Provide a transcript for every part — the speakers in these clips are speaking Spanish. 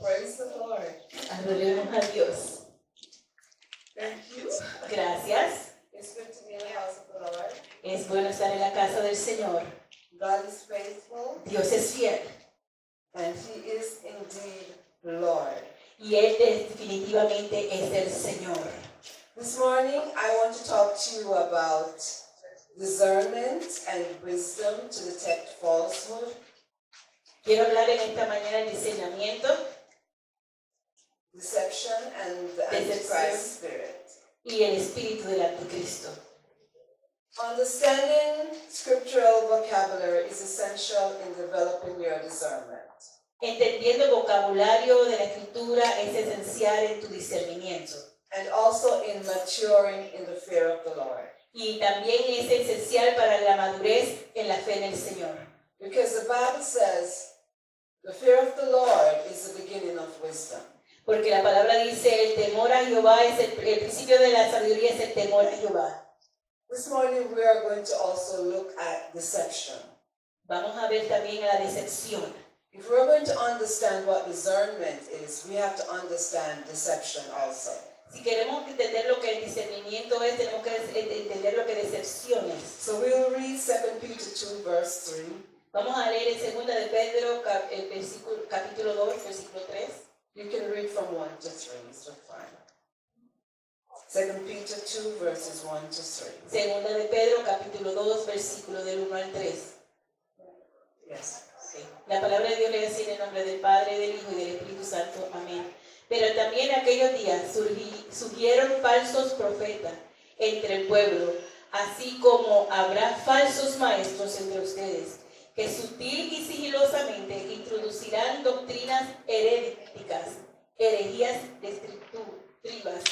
Praise the Lord. Adoremos a Dios. Thank you. Gracias. It's good to be in the house of the Lord. Es bueno estar en la casa del Señor. God is faithful, Dios es fiel. and He is indeed Lord. Y Él definitivamente es el Señor. This morning, I want to talk to you about discernment and wisdom to detect falsehood. Quiero hablar en esta mañana del discernimiento Deception and the Antichrist spirit. y el espíritu del anticristo. Understanding scriptural vocabulary is essential in developing your discernment. Entendiendo el vocabulario de la escritura es esencial en tu discernimiento. And also in maturing in the fear of the Lord. Y también es esencial para la madurez en la fe en el Señor. Because the Bible says, the fear of the Lord is the beginning of wisdom. Porque la palabra dice, el temor a Jehová es el principio de la sabiduría es el temor a Jehová. This morning we are going to also look at deception. Vamos a ver también a la decepción. If we're going to understand what discernment is, we have to understand deception also. Si queremos entender lo que el discernimiento es, tenemos que entender lo que decepción es. So we'll read 2 Peter 2 verse 3. Vamos a leer en 2 de Pedro, capítulo 2, versículo 3. You can read from 1 to 3, so fine. 2 Peter 2 verses 1 to 3. 2 de Pedro, capítulo 2, versículo del 1 al 3. Yes. Okay. La palabra de Dios le dice en el nombre del Padre, del Hijo y del Espíritu Santo. Amén. Pero también en aquellos días surgieron falsos profetas entre el pueblo, así como habrá falsos maestros entre ustedes, que sutil y sigilosamente introducirán doctrinas heréticas, herejías destructivas,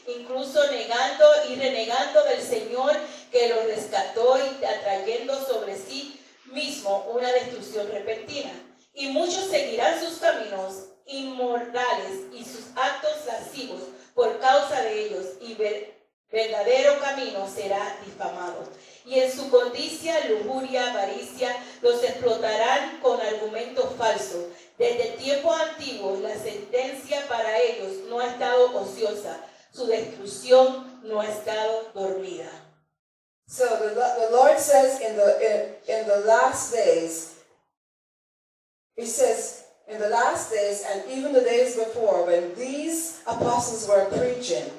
incluso negando y renegando del Señor que los rescató y atrayendo sobre sí mismo una destrucción repentina. Y muchos seguirán sus caminos inmorales y sus actos lascivos por causa de ellos, y verdadero camino será difamado. Y en su codicia, lujuria, avaricia, los explotarán con argumentos falsos. Desde tiempos antiguos la sentencia para ellos no ha estado ociosa, su destrucción no ha estado dormida. So the Lord says in the last days, He says, in the last days and even the days before, when these apostles were preaching,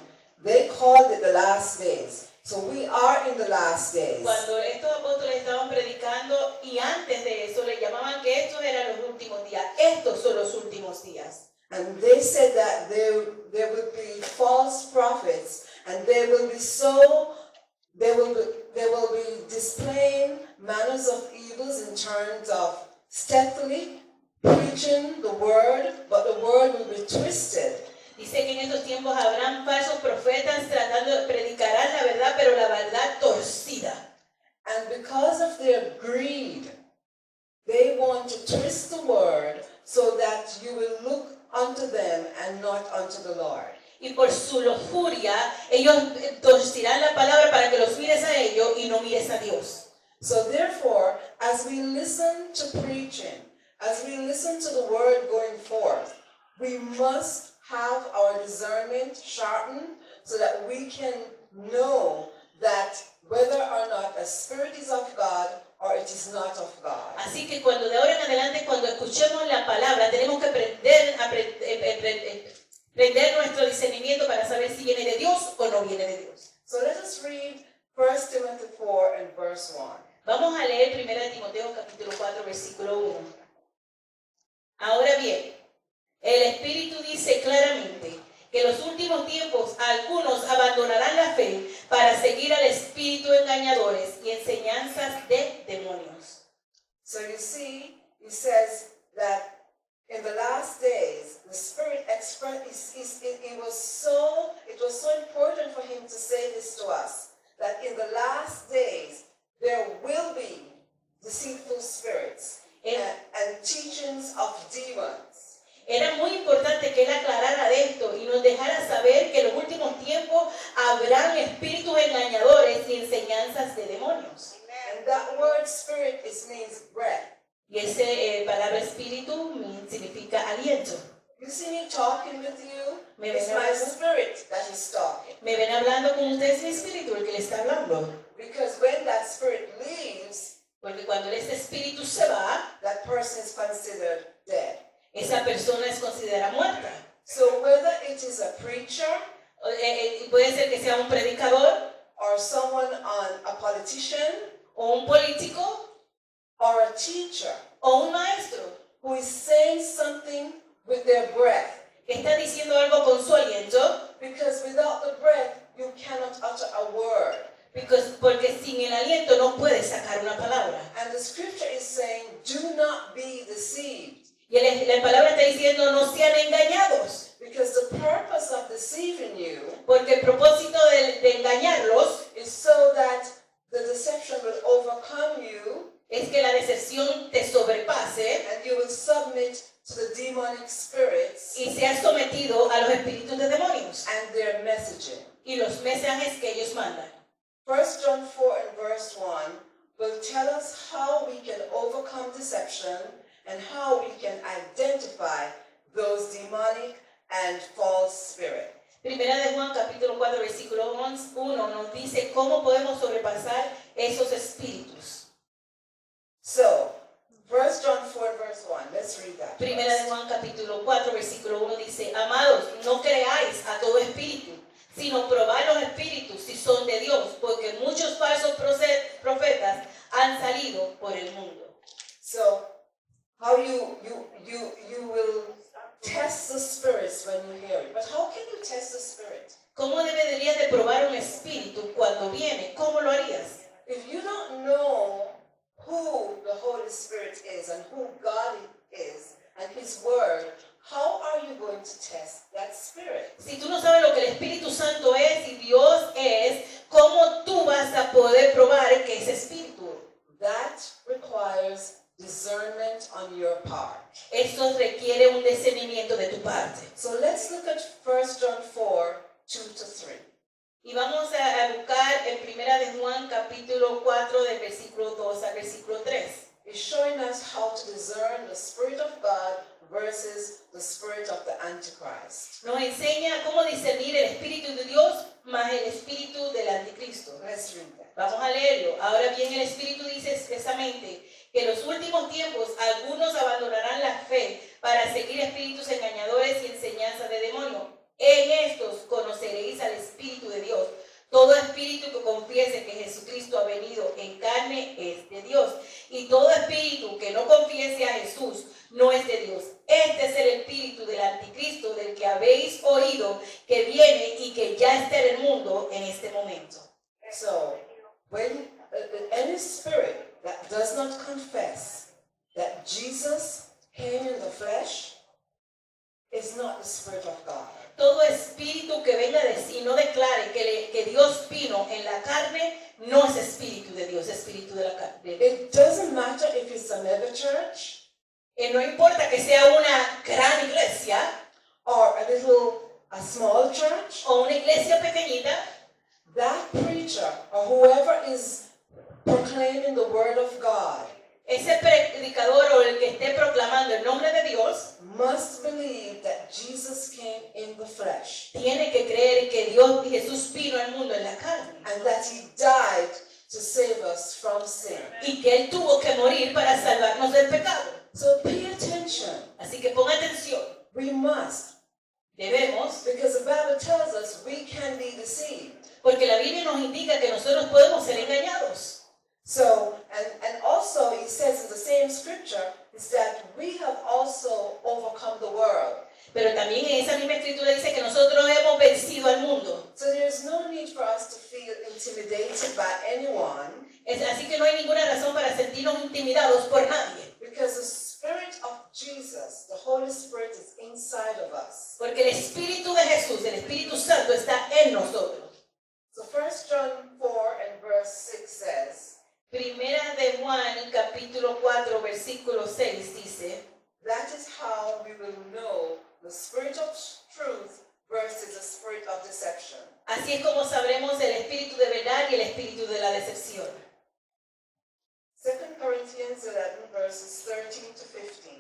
they called it the last days. So we are in the last days. Cuando estos apóstoles estaban predicando y antes de eso le llamaban que estos eran los últimos días. Estos son los últimos días. And they said that there would be false prophets, and they will be displaying manners of evils in terms of stealthily preaching the word, but the word will be twisted. Dice que en estos tiempos habrán falsos profetas predicarán la verdad, pero la verdad torcida. And because of their greed, they want to twist the word so that you will look unto them and not unto the Lord. Y por su lujuria, ellos torcerán la palabra para que los mires a ellos y no mires a Dios. So therefore, as we listen to preaching, as we listen to the word going forth, we must have our discernment sharpened so that we can know that whether or not a spirit is of God or it is not of God. Así que cuando de ahora en adelante, cuando escuchemos la palabra, tenemos que prender nuestro discernimiento para saber si viene de Dios o no viene de Dios. So let us read 1 Timothy 4 and verse 1. Vamos a leer 1 Timoteo capítulo 4 versículo 1. Ahora bien, el Espíritu dice claramente que en los últimos tiempos algunos abandonarán la fe para seguir al espíritu engañadores y enseñanzas de demonios. So you see, he says that in the last days, the Spirit it was so important for him to say this to us, that in the last days there will be deceitful spirits and teachings of demons. Era muy importante que él aclarara de esto y nos dejara saber que en los últimos tiempos habrán espíritus engañadores y enseñanzas de demonios. And that word spirit means breath. Y esa palabra espíritu significa aliento. You You see me talking with you? Me It's ven my hablando. spirit that is talking. Me ven hablando con ustedes, mi espíritu, el que le está hablando. Because when that spirit leaves, Porque cuando ese espíritu se va, that person is considered dead. esa persona es considerada muerta. So whether it is a preacher Puede ser que sea un predicador, or someone a politician o un político, or a teacher o un maestro, who is saying something with their breath, que está diciendo algo con su aliento, because without the breath you cannot utter a word. porque sin el aliento no puedes sacar una palabra. And the scripture is saying, do not be deceived. Y la palabra está diciendo, no sean engañados. Because the purpose of deceiving you Porque el propósito de engañarlos is so that the deception will overcome you es que la decepción te sobrepase and you will submit to the demonic spirits y seas sometido a los espíritus de demonios and their messaging. y los mensajes que ellos mandan. 1 John 4 and verse 1 will tell us how we can overcome deception and how we can identify those demonic and false spirits. Primera de Juan capítulo 4 versículo 1 nos dice cómo podemos sobrepasar esos espíritus. So, 1 John 4 verse 1, let's read that. Primera de Juan capítulo 4 versículo 1 dice, amados, no creáis a todo espíritu, sino probad los espíritus si son de Dios, porque muchos falsos profetas han salido por el mundo. So, how you will test the spirits when you hear it. But how can you test the spirit? ¿Cómo deberías de probar un espíritu cuando viene? ¿Cómo lo harías? If you don't know who the Holy Spirit is and who God is and His Word, how are you going to test that spirit? Si tú no sabes lo que el Espíritu Santo es y Dios es, ¿cómo tú vas a poder probar que es espíritu? That requires discernment on your part. Esto requiere un discernimiento de tu parte. So let's look at 1 John 4, 2 to 3. Y vamos a buscar en Primera de Juan capítulo 4 del versículo 2 al versículo 3. It's showing us how to discern the Spirit of God versus the spirit of the Antichrist. Nos enseña cómo discernir el Espíritu de Dios más el Espíritu del Anticristo. Let's read that. Vamos a leerlo. Ahora bien, el Espíritu dice expresamente que en los últimos tiempos algunos abandonarán la fe para seguir espíritus engañadores y enseñanzas de demonios. En estos conoceréis al Espíritu de Dios. Todo espíritu que confiese que Jesucristo ha venido en carne es de Dios. Y todo espíritu que no confiese a Jesús no es de Dios. Este es el espíritu del anticristo del que habéis oído que viene y que ya está en el mundo en este momento. So, when any spirit that does not confess that Jesus came in the flesh is not the Spirit of God. Todo espíritu que venga de sí no declare que Dios vino en la carne, no es espíritu de Dios, es espíritu de la carne. It doesn't matter if it's a mega church No importa que sea una gran iglesia or a small church, o una iglesia pequeñita, that preacher or whoever is proclaiming the word of God ese predicador o el que esté proclamando el nombre de Dios must believe that Jesus came in the flesh tiene que creer que Jesús vino al mundo en la carne and that He died to save us from sin. y que Él tuvo que morir para salvarnos del pecado. So pay attention. Así que ponga atención. We must. Debemos, Because the Bible tells us we can be deceived. porque la Biblia nos indica que nosotros podemos ser engañados. So, and also it says in the same scripture is that we have also overcome the world. Pero también en esa misma escritura dice que nosotros hemos vencido al mundo. So there's no need for us to feel intimidated by anyone. Así que no hay ninguna razón para sentirnos intimidados por nadie. Because the Spirit of Jesus, the Holy Spirit, is inside of us. Porque el Espíritu de Jesús, el Espíritu Santo, está en nosotros. So 1 John 4 and verse 6 says, Primera de Juan, capítulo 4, versículo 6 dice, that is how we will know the spirit of truth versus the spirit of deception. así es como sabremos el espíritu de verdad y el espíritu de la decepción. 2 Corinthians 11 verses 13 to 15.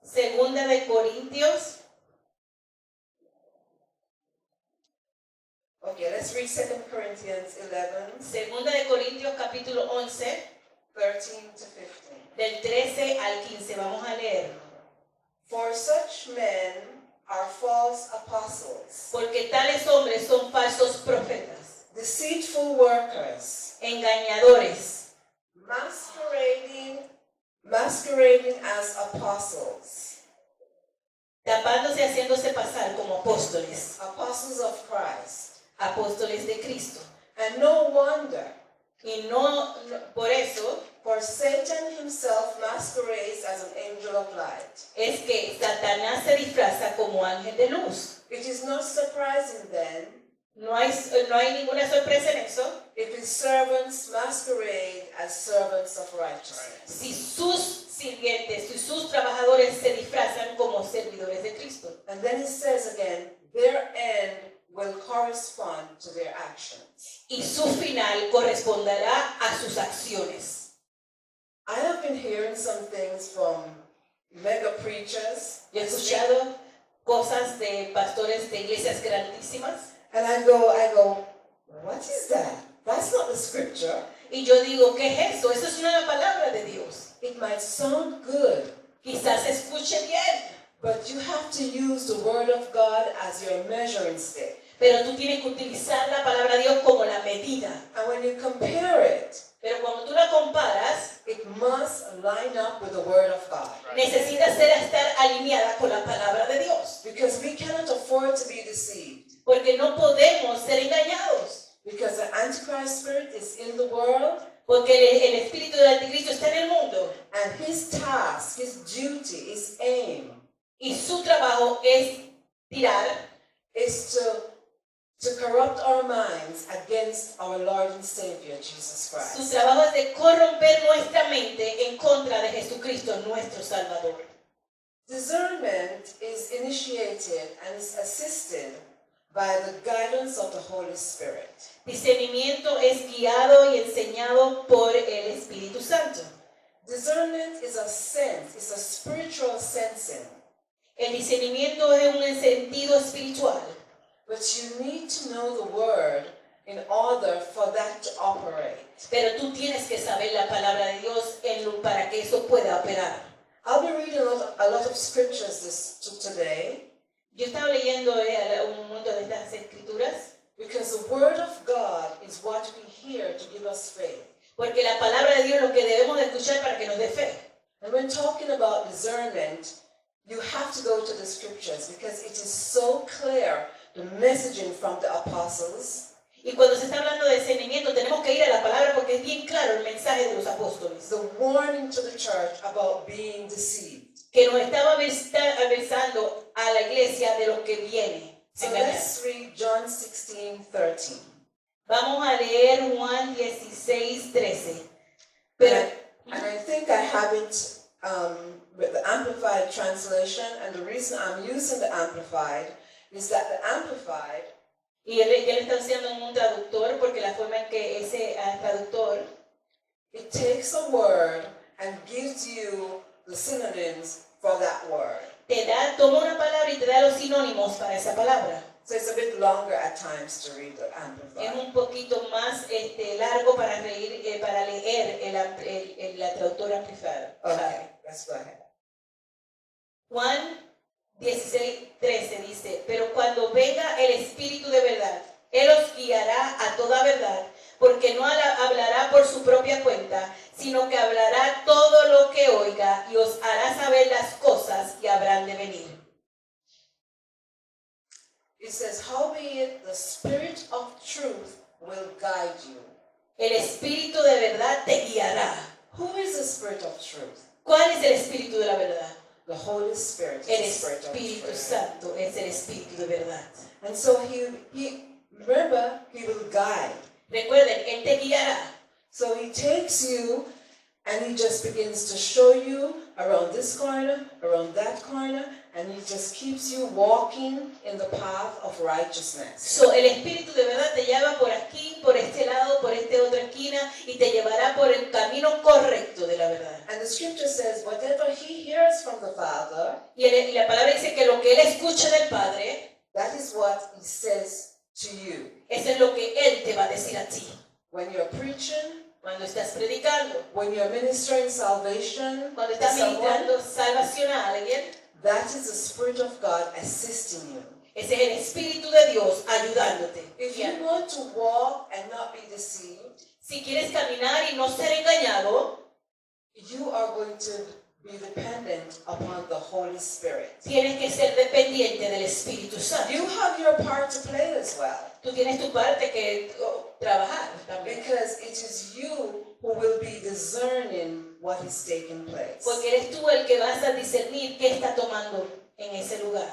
Segunda de Corintios, Okay, let's read 2 Corinthians 11, Segunda de Corintios capítulo 11, 13 to 15. del 13 al 15. Vamos a leerlo. For such men are false apostles, Porque tales hombres son falsos profetas, deceitful workers, engañadores, masquerading as apostles, tapándose, haciéndose pasar como apóstoles, apostles of Christ. apóstoles de Cristo. And no wonder, Y no por eso for Satan himself masquerades as an angel of light. es que Satanás se disfraza como ángel de luz. It is not surprising then No hay ninguna sorpresa en eso. if his servants masquerade as servants of righteousness. Si sus sirvientes, si sus trabajadores se disfrazan como servidores de Cristo. And then it says again, their end will correspond to their actions. Y su final corresponderá a sus acciones. I have been hearing some things from mega preachers, Yo he escuchado cosas de pastores de iglesias grandísimas. and I go, what is that? That's not the scripture. Y yo digo, ¿qué es eso? Eso es una palabra de Dios. It might sound good, Quizás se escuche bien, but you have to use the word of God as your measuring stick. pero tú tienes que utilizar la palabra de Dios como la medida. And when you compare it, Pero cuando tú la comparas, it must line up with the word of God. necesita estar alineada con la palabra de Dios. Because we cannot afford to be deceived. Porque no podemos ser engañados. Because the Antichrist spirit is in the world, Porque el espíritu del anticristo está en el mundo. and his task, his duty, his aim Y su trabajo es tirar, is to corrupt our minds against our Lord and Savior, Jesus su Christ. trabajo es de corromper nuestra mente en contra de Jesucristo, nuestro Salvador. Discernment is initiated and is assisted by the guidance of the Holy Spirit. Discernimiento es guiado y enseñado por el Espíritu Santo. Discernment is a sense, it's a spiritual sensing. El discernimiento es un sentido espiritual, But you need to know the word in order for that to operate. pero tú tienes que saber la palabra de Dios para que eso pueda operar. I'll be reading a lot of scriptures today Yo estaba leyendo un montón de estas escrituras because the word of God is what we hear to give us faith. porque la palabra de Dios es lo que debemos de escuchar para que nos dé fe. And when talking about discernment, you have to go to the scriptures because it is so clear, the messaging from the apostles, Y cuando se está hablando de discernimiento tenemos que ir a la palabra porque es bien claro el mensaje de los apóstoles the warning to the church about being deceived. que nos estaba avisando a la iglesia de lo que viene. So let's read John 16:13. Vamos a leer Juan 16:13. And I think I have it with the Amplified translation, and the reason I'm using the Amplified is that the Amplified Y él está usando un traductor porque la forma en que ese traductor it takes a word and gives you the synonyms for that word. toma una palabra y te da los sinónimos para esa palabra. So it's a bit longer at times to read the Es Amplified. un poquito más largo para leer la traductora amplificada. Okay, let's go ahead. Juan 16:13 dice, pero cuando venga el Espíritu de verdad, Él os guiará a toda verdad, porque no hablará por su propia cuenta, sino que hablará todo lo que oiga y os hará saber las cosas que habrán de venir. It says, howbeit the Spirit of truth will guide you. El Espíritu de verdad te guiará. Who is the Spirit of truth? ¿Cuál es el Espíritu de la verdad? The Holy Spirit is El the Spirit of Espíritu truth. Santo es el Espíritu de verdad. And so he remember, he will guide. Recuerden, Él te guiará. So he takes you and he just begins to show you around this corner, around that corner, and he just keeps you walking in the path of righteousness. El Espíritu de verdad te lleva por aquí, por este lado, por esta otra esquina y te llevará por el camino correcto de la verdad. And the scripture says, whatever he hears from the Father, Y la palabra dice que lo que Él escucha del Padre, that is what he says to you. Eso es lo que Él te va a decir a ti. When you're preaching, Cuando estás predicando, when you're ministering salvation cuando to estás someone, ministrando salvación a alguien, that is the Spirit of God assisting you. ese es el Espíritu de Dios ayudándote. If you want to walk and not be deceived, Si quieres caminar y no ser engañado, you are going to be dependent upon the Holy Spirit. tienes que ser dependiente del Espíritu Santo. You have your part to play as well, Tú tienes tu parte que trabajar también. because it is you who will be discerning what is taking place. Porque eres tú el que vas a discernir qué está tomando en ese lugar.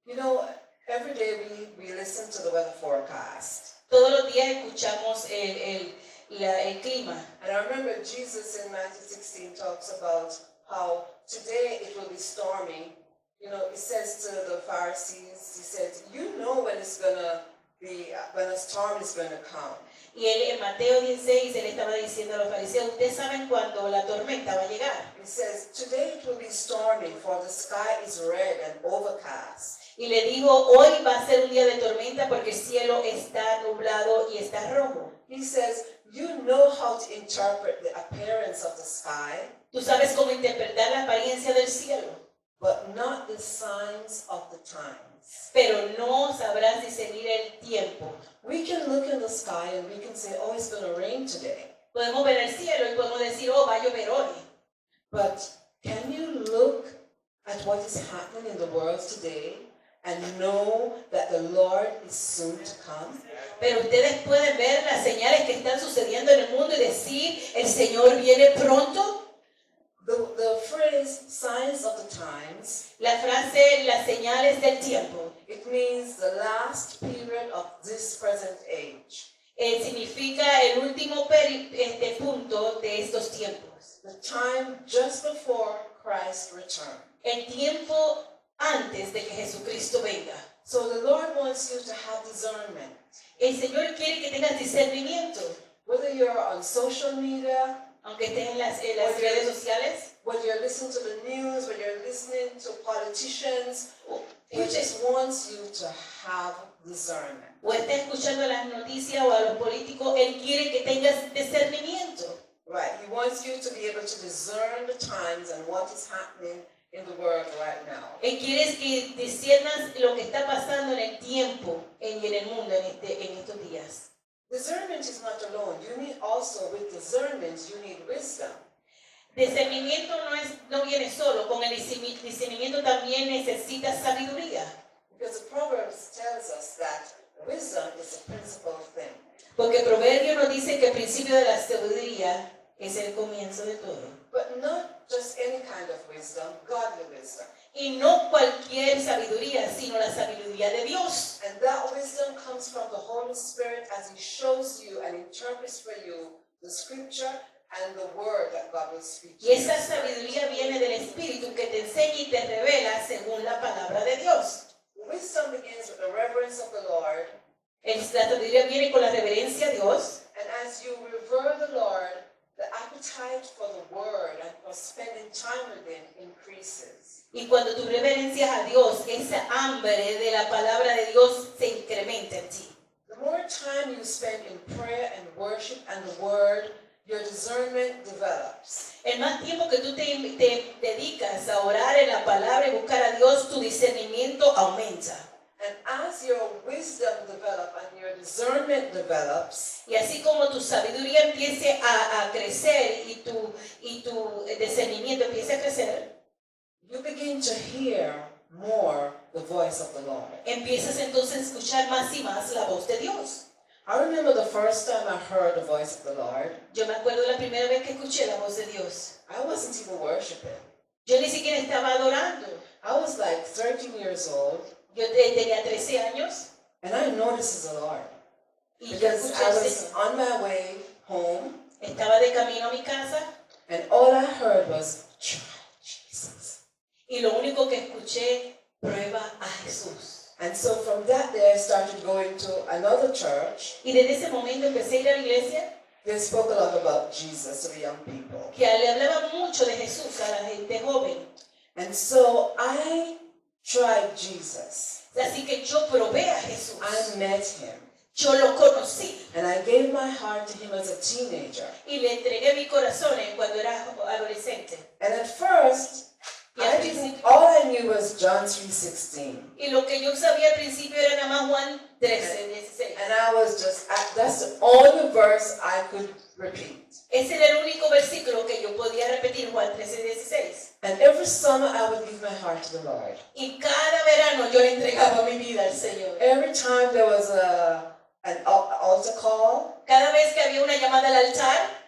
You know, every day we listen to the weather forecast. Todos los días escuchamos el clima. And I remember Jesus in Matthew 16 talks about how today it will be stormy. You know, he says to the Pharisees, he says, you know when it's going to be, when a storm is going to come. Y él en Mateo 16 él estaba diciendo a los fariseos, ustedes saben cuándo la tormenta va a llegar. He says, today it will be stormy, for the sky is red and overcast. Y le dijo, hoy va a ser un día de tormenta porque el cielo está nublado y está rojo. He says, you know how to interpret the appearance of the sky, Tú sabes cómo interpretar la apariencia del cielo, but not the signs of the times. pero no sabrás discernir el tiempo. We can look in the sky and we can say, oh, it's going to rain today. Podemos ver el cielo y podemos decir, oh, va a llover hoy. But can you look at what is happening in the world today and know that the Lord is soon to come? Pero ustedes pueden ver las señales que están sucediendo en el mundo y decir, el Señor viene pronto. The phrase signs of the times, La frase, las señales del tiempo, it means the last period of this present age. significa el último punto de estos tiempos. The time just before Christ's return. El tiempo antes de que Jesucristo venga. So the Lord wants you to have discernment. El Señor quiere que tengas discernimiento. Whether you're on social media, Aunque estés en las redes sociales, whether you're listening to the news, whether you're listening to politicians, He just wants you to have discernment. o estés escuchando las noticias o a los políticos, Él quiere que tengas discernimiento. Right. He wants you to be able to discern the times and what is happening in the world right now. Él quiere que discernas lo que está pasando en el tiempo y en el mundo en estos días. Discernment is not alone. You need also, with discernment, you need wisdom. Discernimiento no viene solo, con el discernimiento también necesitas sabiduría. Because the Proverbs tells us that wisdom is the principal thing. Porque Proverbio nos dice que el principio de la sabiduría es el comienzo de todo. But not just any kind of wisdom, godly wisdom. Y no cualquier sabiduría, sino la sabiduría de Dios. And that wisdom comes from the Holy Spirit as He shows you and interprets for you the scripture and the word that God will speak to Y you. esa sabiduría viene del Espíritu que te enseña y te revela según la palabra de Dios. Wisdom begins with the reverence of the Lord. La sabiduría viene con la reverencia a Dios. And as you revere the Lord, the appetite for the word and for spending time with Him increases. Y cuando tú reverencias a Dios, esa hambre de la palabra de Dios se incrementa en ti. The more time you spend in prayer and worship and the word, your discernment develops. El más tiempo que tú te dedicas a orar en la palabra y buscar a Dios, tu discernimiento aumenta. And as your wisdom develops and your discernment develops, Y así como tu sabiduría empiece a crecer y tu discernimiento empiece a crecer, you begin to hear more the voice of the Lord. empiezas entonces a escuchar más y más la voz de Dios. I remember the first time I heard the voice of the Lord, Yo me acuerdo la primera vez que escuché la voz de Dios. I wasn't even worshiping. Yo ni siquiera estaba adorando. I was like 13 years old, Yo tenía 13 años and I know this is the Lord. y yo Because escuché I al was Señor. on my way home, Estaba de camino a mi casa and all I heard was, try Jesus. y lo único que escuché, prueba a Jesús. And so from that day, I started going to another church. Y desde ese momento empecé a ir a la iglesia They spoke a lot about Jesus to the young people. que le hablaba mucho de Jesús a la gente joven. And so I tried Jesus. Así que yo probé a Jesús. I met him. Yo lo conocí. And I gave my heart to him as a teenager. Y le entregué mi corazón cuando era adolescente. And at first, Y al all I knew was John 3:16. Y lo que yo sabía al principio era nada más Juan 13:16. And I was that's the only verse I could repeat. Ese era el único versículo que yo podía repetir, Juan 13:16. And every summer I would give my heart to the Lord. Y cada verano yo le entregaba mi vida al Señor. Every time there was an altar call, Cada vez que había una llamada al altar,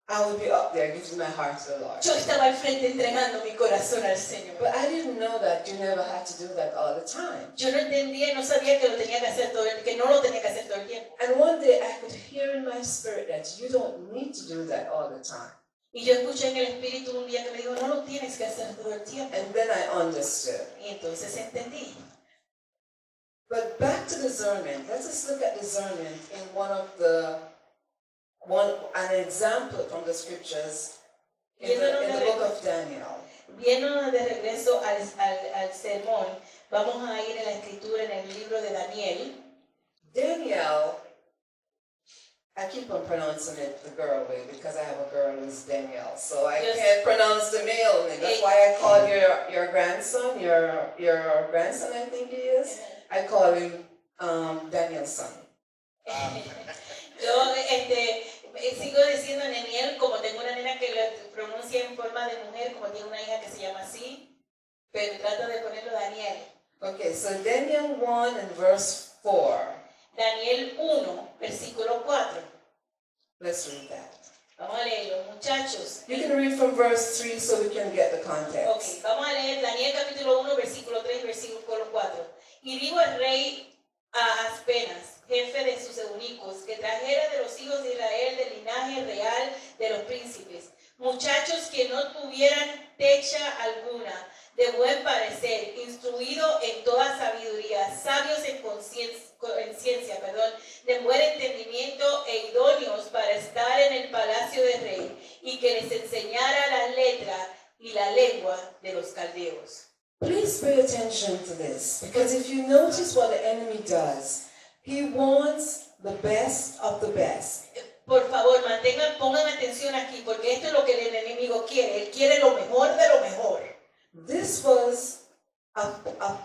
I would be up there giving my heart to the Lord. yo estaba al frente entregando mi corazón al Señor. But I didn't know that you never had to do that all the time. Yo no entendía y no sabía que lo tenía que hacer que no lo tenía que hacer todo el tiempo. And one day I could hear in my spirit that you don't need to do that all the time. Y yo escuché en el Espíritu un día que me dijo, no lo tienes que hacer todo el tiempo. And then I understood. Y entonces entendí. But back to discernment. Let us look at discernment in an example from the scriptures in the book of Daniel. Viéndonos de regreso al sermón, vamos a ir a la escritura en el libro de Daniel. Daniel, I keep on pronouncing it the girl way because I have a girl who's Danielle, so I can't pronounce the male name. That's why I call your grandson, your grandson I think he is, I call him Daniel's son. Yo sigo diciendo Daniel, como tengo una nena que lo pronuncia en forma de mujer, como tiene una hija que se llama así, pero trato de ponerlo Daniel. Okay, so Daniel 1 and verse 4. Daniel 1, versículo 4. Let's read that. Vamos a leerlo, muchachos. You can read from verse 3 so we can get the context. Ok, vamos a leer Daniel capítulo 1, versículo 3, versículo 4. Y dijo el rey a Aspenas, jefe de sus eunucos, que trajera de los hijos de Israel del linaje real de los príncipes, muchachos que no tuvieran techa alguna, de buen parecer, instruido en toda sabiduría, sabios en ciencia, de buen entendimiento e idóneos para estar en el palacio del rey, y que les enseñara la letra y la lengua de los caldeos. Please pay attention to this, because if you notice what the enemy does, he wants the best of the best. Por favor, pongan atención aquí, porque esto es lo que el enemigo quiere. Él quiere lo mejor de lo mejor. This was a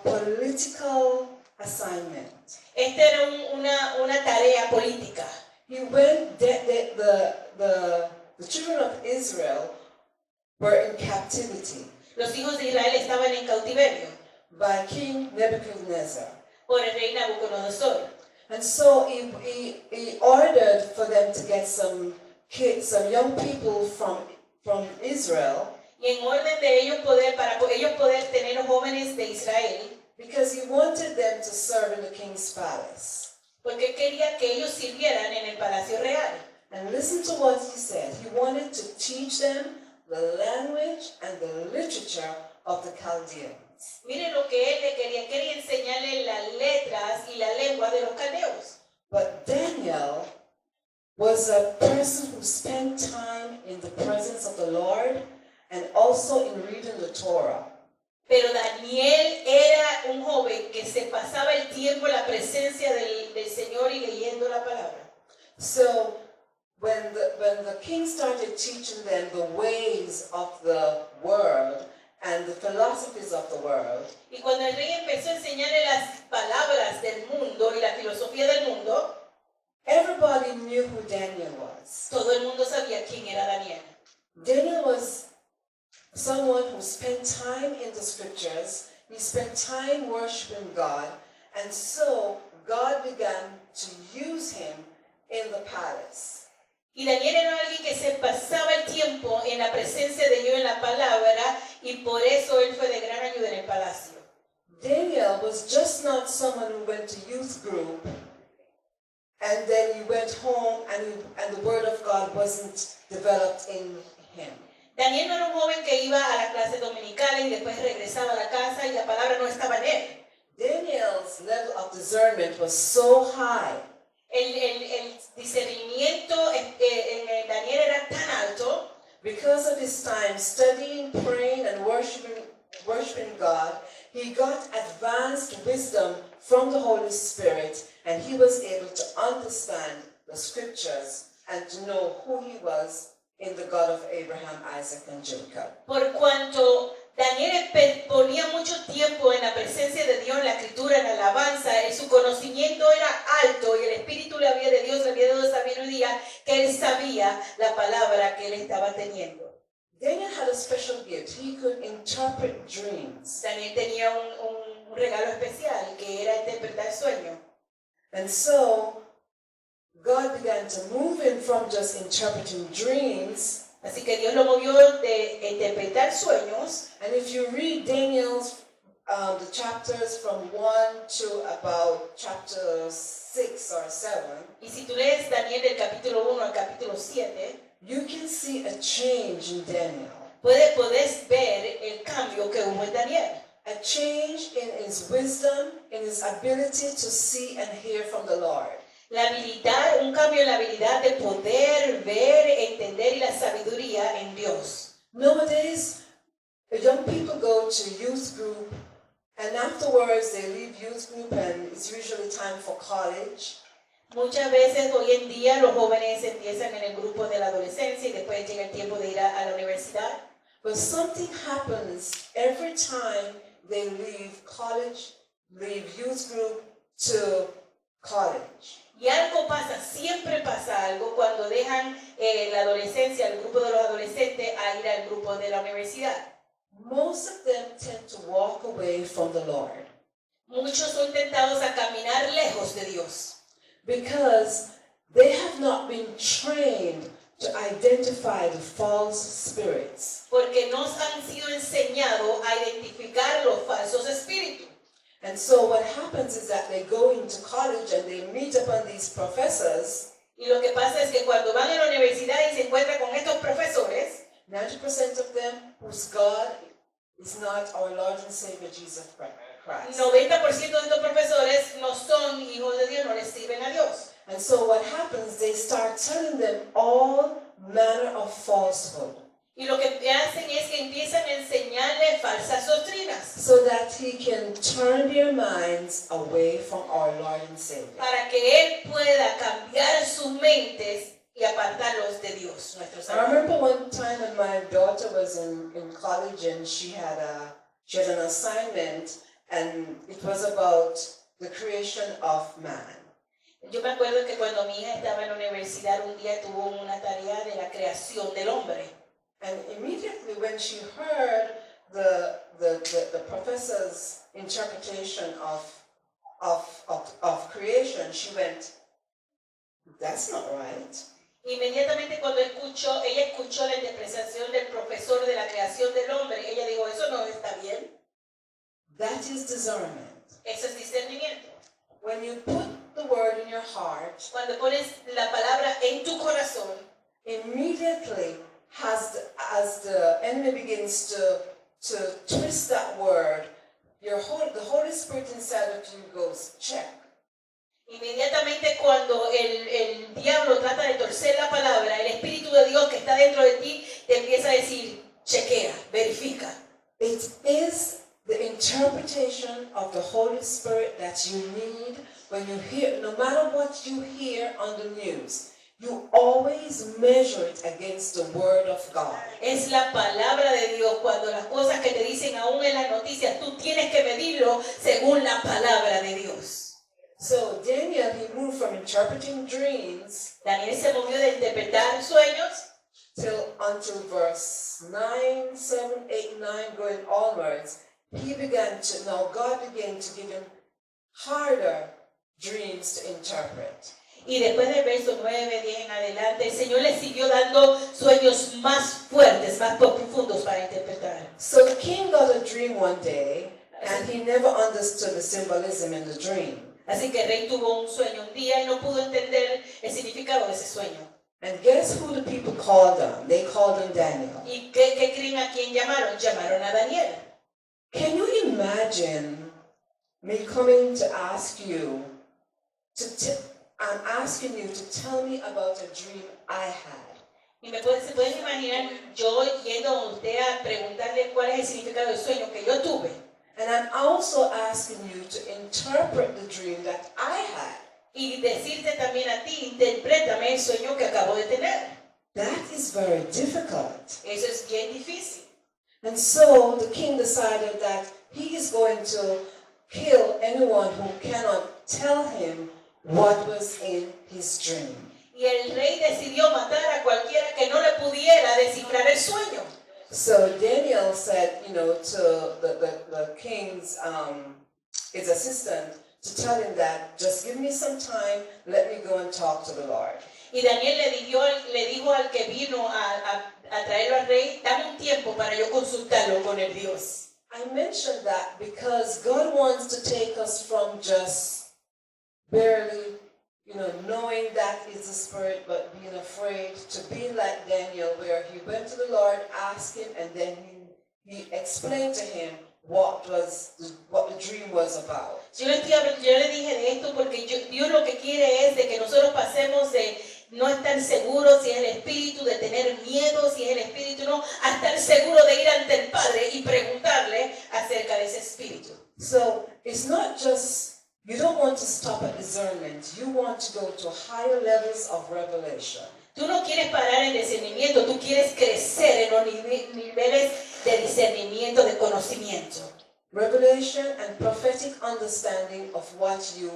political assignment. Esta era una tarea política. He went, the children of Israel were in captivity Los hijos de Israel estaban en cautiverio by King Nebuchadnezzar. por el rey Nabucodonosor. And so he ordered for them to get some kids, some young people from Israel. Y en orden de ellos para ellos poder tener jóvenes de Israel, Because he wanted them to serve in the king's palace. porque quería que ellos sirvieran en el palacio real. And listen to what he said. He wanted to teach them the language and the literature of the Chaldeans. Miren lo que él le quería enseñarle las letras y la lengua de los caldeos. But Daniel was a person who spent time in the presence of the Lord and also in reading the Torah. Pero Daniel era un joven que se pasaba el tiempo en la presencia del Señor y leyendo la palabra. So when the king started teaching them the ways of the world and the philosophies of the world, Y cuando el rey empezó a enseñarle las palabras del mundo y la filosofía del mundo, everybody knew who Daniel was. todo el mundo sabía quién era Daniel. Daniel was someone who spent time in the scriptures. He spent time worshiping God, and so God began to use him in the palace. Y Daniel era alguien que se pasaba el tiempo en la presencia de Dios en la palabra, y por eso él fue de gran ayuda en el palacio. Daniel was just not someone who went to youth group and then he went home and the word of God wasn't developed in him. Daniel no era un joven que iba a la clase dominical y después regresaba a la casa y la palabra no estaba en él. Daniel's level of discernment was so high. El discernimiento en Daniel era tan alto Because of his time studying, praying, and worshiping worshiping God, he got advanced wisdom from the Holy Spirit, and he was able to understand the scriptures and to know who he was in the God of Abraham, Isaac, and Jacob. Por cuanto Daniel ponía mucho tiempo en la presencia de Dios, en la escritura, en la alabanza, su conocimiento era alto y el Espíritu de Dios le había dado sabiduría, que él sabía la palabra que él estaba teniendo. Daniel had a special gift. He could interpret dreams. Daniel tenía un regalo especial, que era interpretar sueños. And so, God began to move him from just interpreting dreams. Así que Dios lo movió de interpretar sueños. And if you read Daniel's the chapters from 1 to about chapter 6 or 7, Y si tú lees Daniel del capítulo 1 al capítulo 7, you can see a change in Daniel. puedes ver el cambio que hubo en Daniel. A change in his wisdom, in his ability to see and hear from the Lord. Un cambio en la habilidad de poder ver, entender y la sabiduría en Dios. Nowadays, young people go to youth group, and afterwards they leave youth group, and it's usually time for college. Muchas veces hoy en día los jóvenes empiezan en el grupo de la adolescencia y después llega el tiempo de ir a la universidad. But something happens every time they leave college, leave youth group to college. Y algo pasa, siempre pasa algo cuando dejan la adolescencia, el grupo de los adolescentes, a ir al grupo de la universidad. Most of them tend to walk away from the Lord. Muchos son tentados a caminar lejos de Dios. Because they have not been trained to identify the false spirits. Porque no han sido enseñados a identificar los falsos espíritus. And so what happens is that they go into college and they meet upon these professors. Y lo que pasa es que cuando van a la universidad y se encuentran con estos profesores, 90% of them whose God is not our Lord and Savior Jesus Christ. 90% de estos profesores no son hijos de Dios, no les sirven a Dios. And so what happens, they start telling them all manner of falsehood. Y lo que hacen es que empiezan a enseñarle falsas doctrinas. So that he can turn their minds away from our Lord and Savior. Para que Él pueda cambiar sus mentes y apartarlos de Dios, nuestro I Salvador. remember one time when my daughter was in college and she had an assignment, and it was about the creation of man. Yo me acuerdo que cuando mi hija estaba en la universidad, un día tuvo una tarea de la creación del hombre. And immediately when she heard the professor's interpretation of creation, she went, "That's not right." Inmediatamente cuando ella escuchó la interpretación del profesor de la creación del hombre, ella dijo, eso no está bien. That is discernment. Eso es discernimiento. When you put the word in your heart, Cuando pones la palabra en tu corazón, immediately as the enemy begins to twist that word, the Holy Spirit inside of you goes, check. inmediatamente cuando el diablo trata de torcer la palabra, el Espíritu de Dios que está dentro de ti te empieza a decir, chequea, verifica. It is the interpretation of the Holy Spirit that you need when you hear, no matter what you hear on the news, you always measure it against the Word of God. Es la palabra de Dios. Cuando las cosas que te dicen aún en las noticias, tú tienes que medirlo según la palabra de Dios. So Daniel, he moved from interpreting dreams Daniel se movió de interpretar sueños until verse 9, 7, 8, 9, going onwards. God began to give him harder dreams to interpret. y después del verso 9, 10 en adelante, el Señor le siguió dando sueños más fuertes, más profundos para interpretar. So the king got a dream one day, and he never understood the symbolism in the dream. Así que el rey tuvo un sueño un día y no pudo entender el significado de ese sueño. And guess who the people called on? They called on Daniel. ¿Y qué creen a quién llamaron? Llamaron a Daniel. Can you imagine me coming to ask you I'm asking you to tell me about a dream I had? Y se pueden imaginar yo yendo a usted a preguntarle cuál es el significado del sueño que yo tuve. And I'm also asking you to interpret the dream that I had. Y decirte también a ti, interprétame el sueño que acabo de tener. That is very difficult. Eso es bien difícil. And so the king decided that he is going to kill anyone who cannot tell him what was in his dream. Y el rey decidió matar a cualquiera que no le pudiera descifrar el sueño. So Daniel said, to the king's his assistant to tell him that just give me some time, let me go and talk to the Lord. Y Daniel le dijo al que vino a traerlo al rey, dame un tiempo para yo consultarlo con el Dios. I mentioned that because God wants to take us from just barely, knowing that is the Spirit, but being afraid, to be like Daniel, where he went to the Lord, asked him, and then he explained to him what the dream was about. Yo le dije de esto porque Dios lo que quiere es de que nosotros pasemos de no estar seguros si es el espíritu, de tener miedo si es el espíritu, no, a estar seguro de ir ante el Padre y preguntarle acerca de ese espíritu. So it's not just, you don't want to stop at discernment, you want to go to higher levels of revelation. Tú no quieres parar en discernimiento, tú quieres crecer en los niveles de discernimiento, de conocimiento. Revelation and prophetic understanding of what you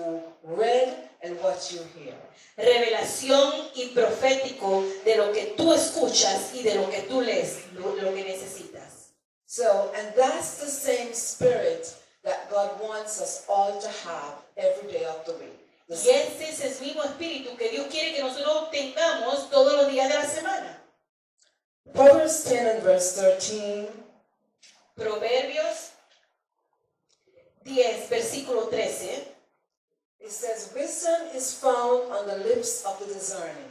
read and what you hear. Revelación y profético de lo que tú escuchas y de lo que tú lees, lo que necesitas. So, and that's the same spirit that God wants us all to have every day of the week. Y ese es el mismo espíritu que Dios quiere que nosotros tengamos todos los días de la semana. Proverbs 10 and verse 13. Proverbios 10, versículo 13. It says, wisdom is found on the lips of the discerning.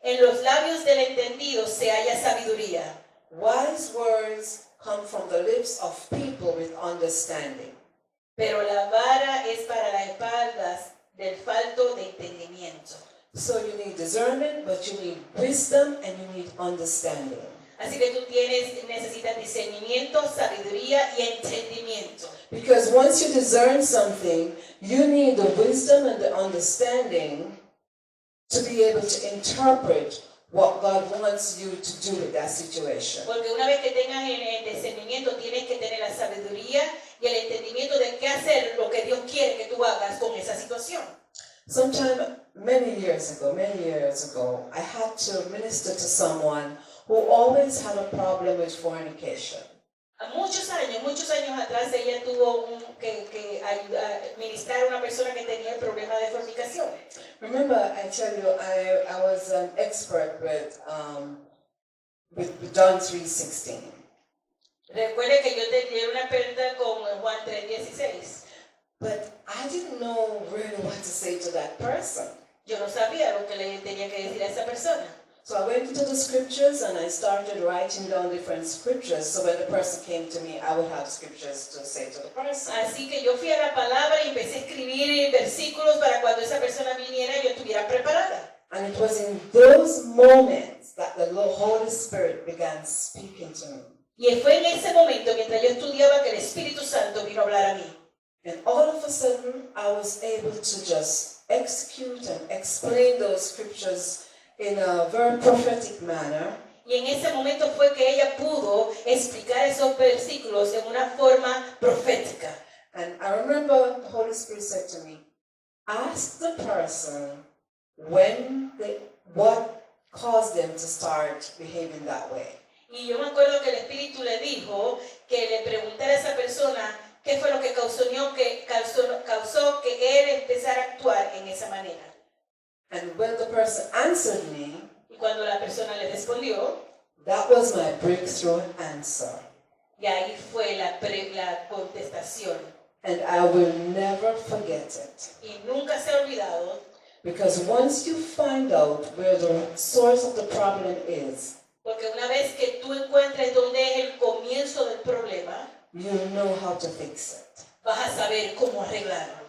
En los labios del entendido se halla sabiduría. Wise words come from the lips of people with understanding. Pero la vara es para las espaldas del falto de entendimiento. So you need discernment, but you need wisdom and you need understanding. Así que tú necesitas discernimiento, sabiduría y entendimiento. Because once you discern something, you need the wisdom and the understanding to be able to interpret what God wants you to do with that situation. Porque una vez que tengas el discernimiento, tienes que tener la sabiduría y el entendimiento de qué hacer, lo que Dios quiere que tú hagas con esa situación. Sometime, many years ago, I had to minister to someone who always had a problem with fornication. Muchos años atrás, ella tuvo que ministrar a una persona que tenía el problema de fornicación. Remember, I tell you, I was an expert with John 3:16. Recuerde que yo tenía una experta con Juan 3:16. But I didn't know really what to say to that person. Yo no sabía lo que le tenía que decir a esa persona. So I went into the scriptures and I started writing down different scriptures. So when the person came to me, I would have scriptures to say to the person. Así que yo fui a la palabra y empecé a escribir versículos para cuando esa persona viniera yo estuviera preparada. And it was in those moments that the Holy Spirit began speaking to me. Y fue en ese momento, mientras yo estudiaba, que el Espíritu Santo vino a hablar a mí. And all of a sudden, I was able to just execute and explain those scriptures in a very prophetic manner. Y en ese momento fue que ella pudo explicar esos versículos en una forma profética. And I remember the Holy Spirit said to me, ask the person what caused them to start behaving that way. Y yo me acuerdo que el Espíritu le dijo que le preguntara a esa persona qué fue lo que causó que él empezara a actuar en esa manera. And when the person answered me, Y cuando la persona le respondió, that was my breakthrough answer. y ahí fue la contestación. And I will never forget it. Y nunca se ha olvidado, Because once you find out where the source of the problem is, porque una vez que tú encuentres dónde es el comienzo del problema, you know how to fix it. vas a saber cómo arreglarlo.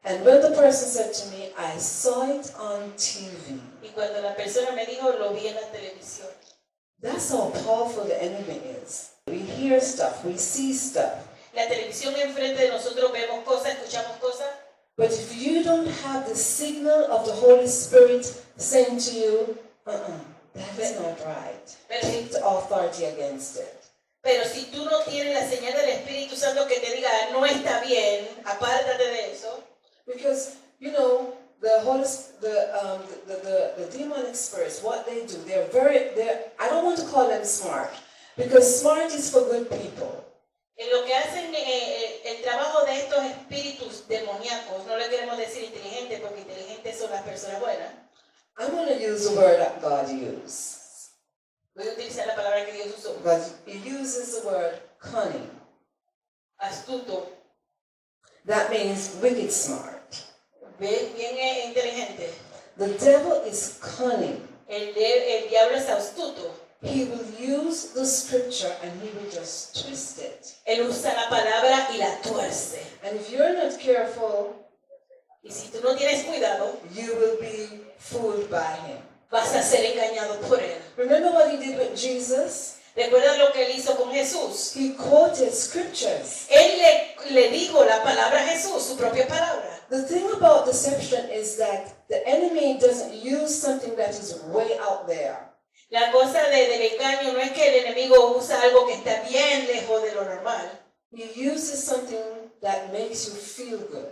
And when the person said to me, I saw it on TV. Y cuando la persona me dijo, lo vi en la televisión. That's how powerful the enemy is. We hear stuff, we see stuff. La televisión enfrente de nosotros, vemos cosas, escuchamos cosas. But if you don't have the signal of the Holy Spirit saying to you, that's not right, take the authority against it. Pero si tú no tienes la señal del Espíritu Santo que te diga, no está bien, apártate de eso. Because, you know, the demonic spirits, what they do, I don't want to call them smart, because smart is for good people. En lo que hacen el trabajo de estos espíritus demoníacos, no le queremos decir inteligentes porque inteligentes son las personas buenas. I'm going to use the word that God used. Voy a utilizar la palabra que Dios usó. God uses the word cunning. Astuto. That means wicked smart. Bien inteligente. The devil is cunning. El diablo es astuto. He will use the scripture and he will just twist it. Él usa la palabra y la tuerce. And if you're not careful, y si tú no tienes cuidado, you will be fooled by him. Vas a ser engañado por él. Remember what he did with Jesus? ¿Recuerdas lo que él hizo con Jesús? He quoted scriptures. Él le dijo la palabra a Jesús, su propia palabra. The thing about deception is that the enemy doesn't use something that is way out there. La cosa del engaño no es que el enemigo usa algo que está bien lejos de lo normal. He uses something that makes you feel good.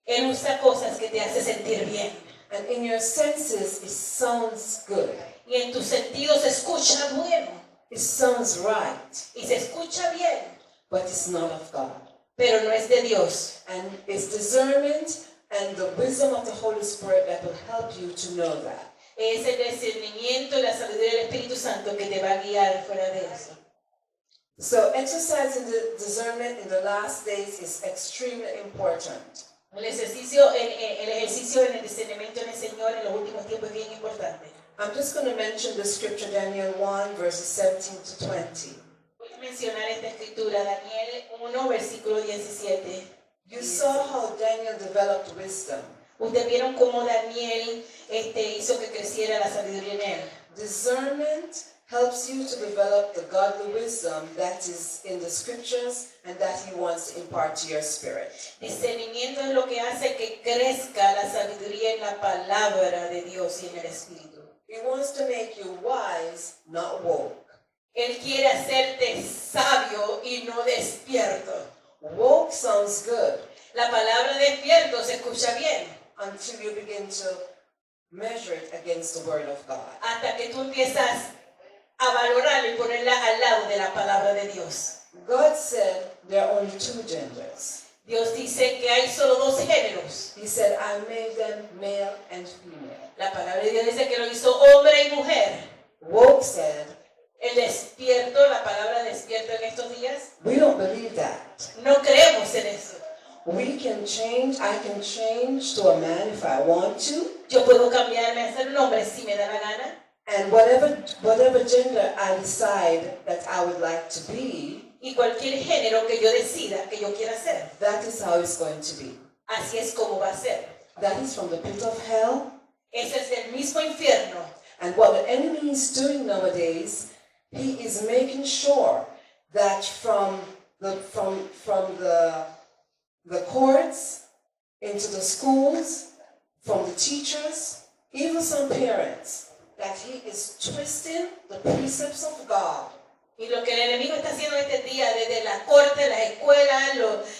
Él usa cosas que te hace sentir bien. And in your senses, it sounds good. Y en tus sentidos se escucha bueno. It sounds right. Y se escucha bien. But it's not of God. Pero no es de Dios. And it's discernment and the wisdom of the Holy Spirit that will help you to know that. Es el discernimiento y la sabiduría del Espíritu Santo que te va a guiar fuera de eso. So exercising the discernment in the last days is extremely important. El ejercicio en el discernimiento en el Señor en los últimos tiempos es bien importante. I'm just going to mention the scripture, Daniel 1, verses 17 to 20. Voy a mencionar esta escritura, Daniel 1, versículo 17. You saw how Daniel developed wisdom. Ustedes vieron cómo Daniel hizo que creciera la sabiduría en él. Discernment helps you to develop the godly wisdom that is in the scriptures and that he wants to impart to your spirit. Discernimiento es lo que hace que crezca la sabiduría en la palabra de Dios y en el Espíritu. He wants to make you wise, not woke. Él quiere hacerte sabio y no despierto. Woke sounds good. La palabra despierto se escucha bien. Until you begin to measure it against the word of God. Hasta que tú empiezas a valorarla y ponerla al lado de la palabra de Dios. God said there are only two genders. Dios dice que hay solo dos géneros. He said, I made them male and female. La palabra de Dios dice que lo hizo hombre y mujer. Woke said, El despierto, la palabra despierto en estos días, we don't believe that. no creemos en eso. We can change, I can change to a man if I want to. Yo puedo cambiarme a ser un hombre si me da la gana. And whatever gender I decide that I would like to be, Y cualquier género que yo decida que yo quiera ser, that is how it's going to be. así es como va a ser. That is from the pit of hell. Ese es el mismo infierno. And what the enemy is doing nowadays, he is making sure that from the courts into the schools, from the teachers, even some parents, that he is twisting the precepts of God. Y lo que el enemigo está haciendo este día, desde la corte, las escuelas,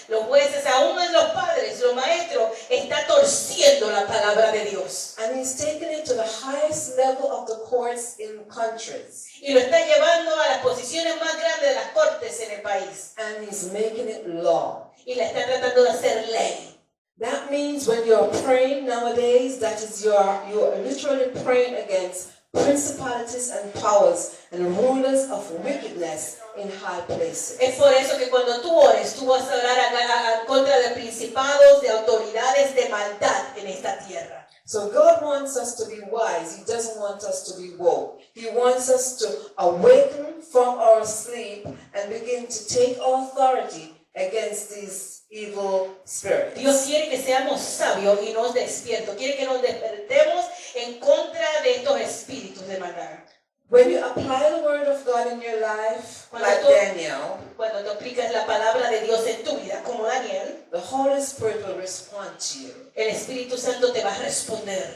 los jueces, aún en los padres, los maestros, está torciendo la palabra de Dios. And he's taking it to the highest level of the courts in countries. Y lo está llevando a las posiciones más grandes de las cortes en el país. And he's making it law. Y la está tratando de hacer ley. That means when you're praying nowadays, that is you're literally praying against principalities and powers and rulers of wickedness in high places. Es por eso que cuando tú ores, tú vas a orar a contra de principados, de autoridades de maldad en esta tierra. So God wants us to be wise. He doesn't want us to be woke. He wants us to awaken from our sleep and begin to take authority against these evil spirits. Dios quiere que seamos sabios y nos despiertos. Quiere que nos despertemos en contra de estos espíritus de maldad. When you apply the word of God in your life, like Daniel, Cuando tú aplicas la palabra de Dios en tu vida, como Daniel, the Holy Spirit will respond to you. el Espíritu Santo te va a responder.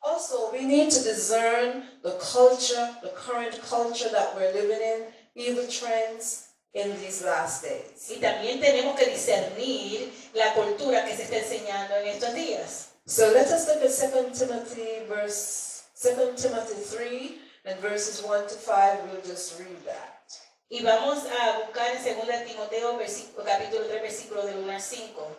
Also, we need to discern the culture, the current culture that we're living in, evil trends in these last days. Y también tenemos que discernir la cultura que se está enseñando en estos días. So let us look at 2 Timothy 3 and verses 1 to 5. We'll just read that. Y vamos a buscar en 2 Timoteo capítulo 3 versículo del 1 al 5.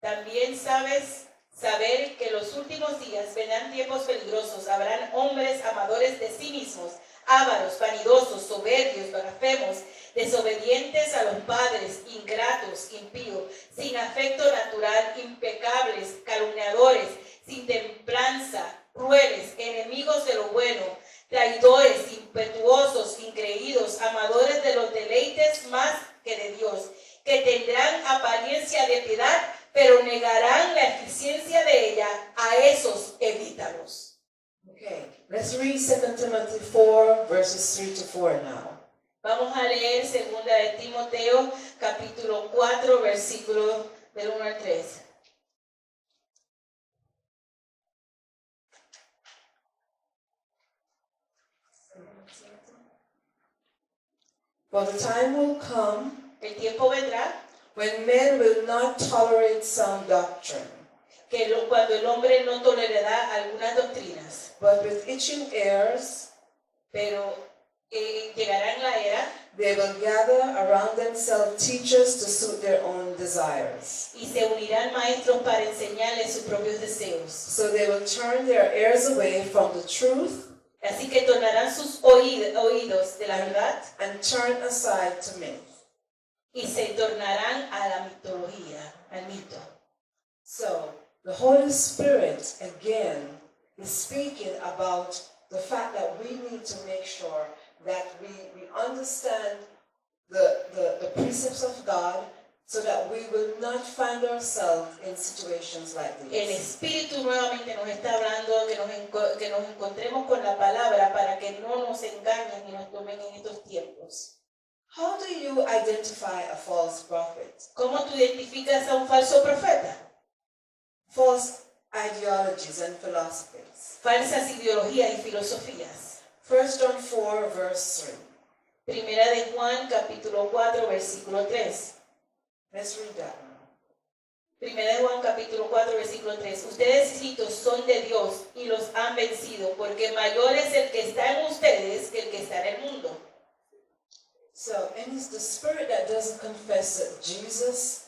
También saber que en los últimos días vendrán tiempos peligrosos. Habrán hombres amadores de sí mismos, ávaros, vanidosos, soberbios, blasfemos, desobedientes a los padres, ingratos, impíos, sin afecto natural, impecables, calumniadores, sin templanza, crueles, enemigos de lo bueno, traidores, impetuosos, increídos, amadores de los deleites más que de Dios, que tendrán apariencia de piedad, pero negarán la eficiencia de ella. A esos evítalos. Okay, let's read 2 Timothy 4 verses 3 to 4 now. Vamos a leer 2 de Timoteo capítulo 4 versículo del 1 al 3. For the time will come El tiempo vendrá when men will not tolerate sound doctrine, que cuando el hombre no tolerará algunas doctrinas, but with itching ears pero llegará la era they will gather around themselves teachers to suit their own desires. y se unirán maestros para enseñarles sus propios deseos. So they will turn their ears away from the truth Así que tornarán sus oídos de la verdad and turn aside to myth. y se tornarán a la mitología, al mito. So the Holy Spirit again is speaking about the fact that we need to make sure that we understand the precepts of God so that we will not find ourselves in situations like El this. Espíritu nuevamente nos está hablando que nos encontremos con la palabra para que no nos engañen y nos tomen en estos tiempos. How do you identify a false prophet? ¿Cómo tú identificas a un falso profeta? False ideologies and philosophies. Falsas ideologías y filosofías. 1 John 4 verse 3. Primera de Juan capítulo 4 versículo 3. Let's read that now. Primera de Juan capítulo 4 versículo 3. Ustedes, hijitos, son de Dios y los han vencido, porque mayor es el que está en ustedes que el que está en el mundo. So, and it's the spirit that doesn't confess that Jesus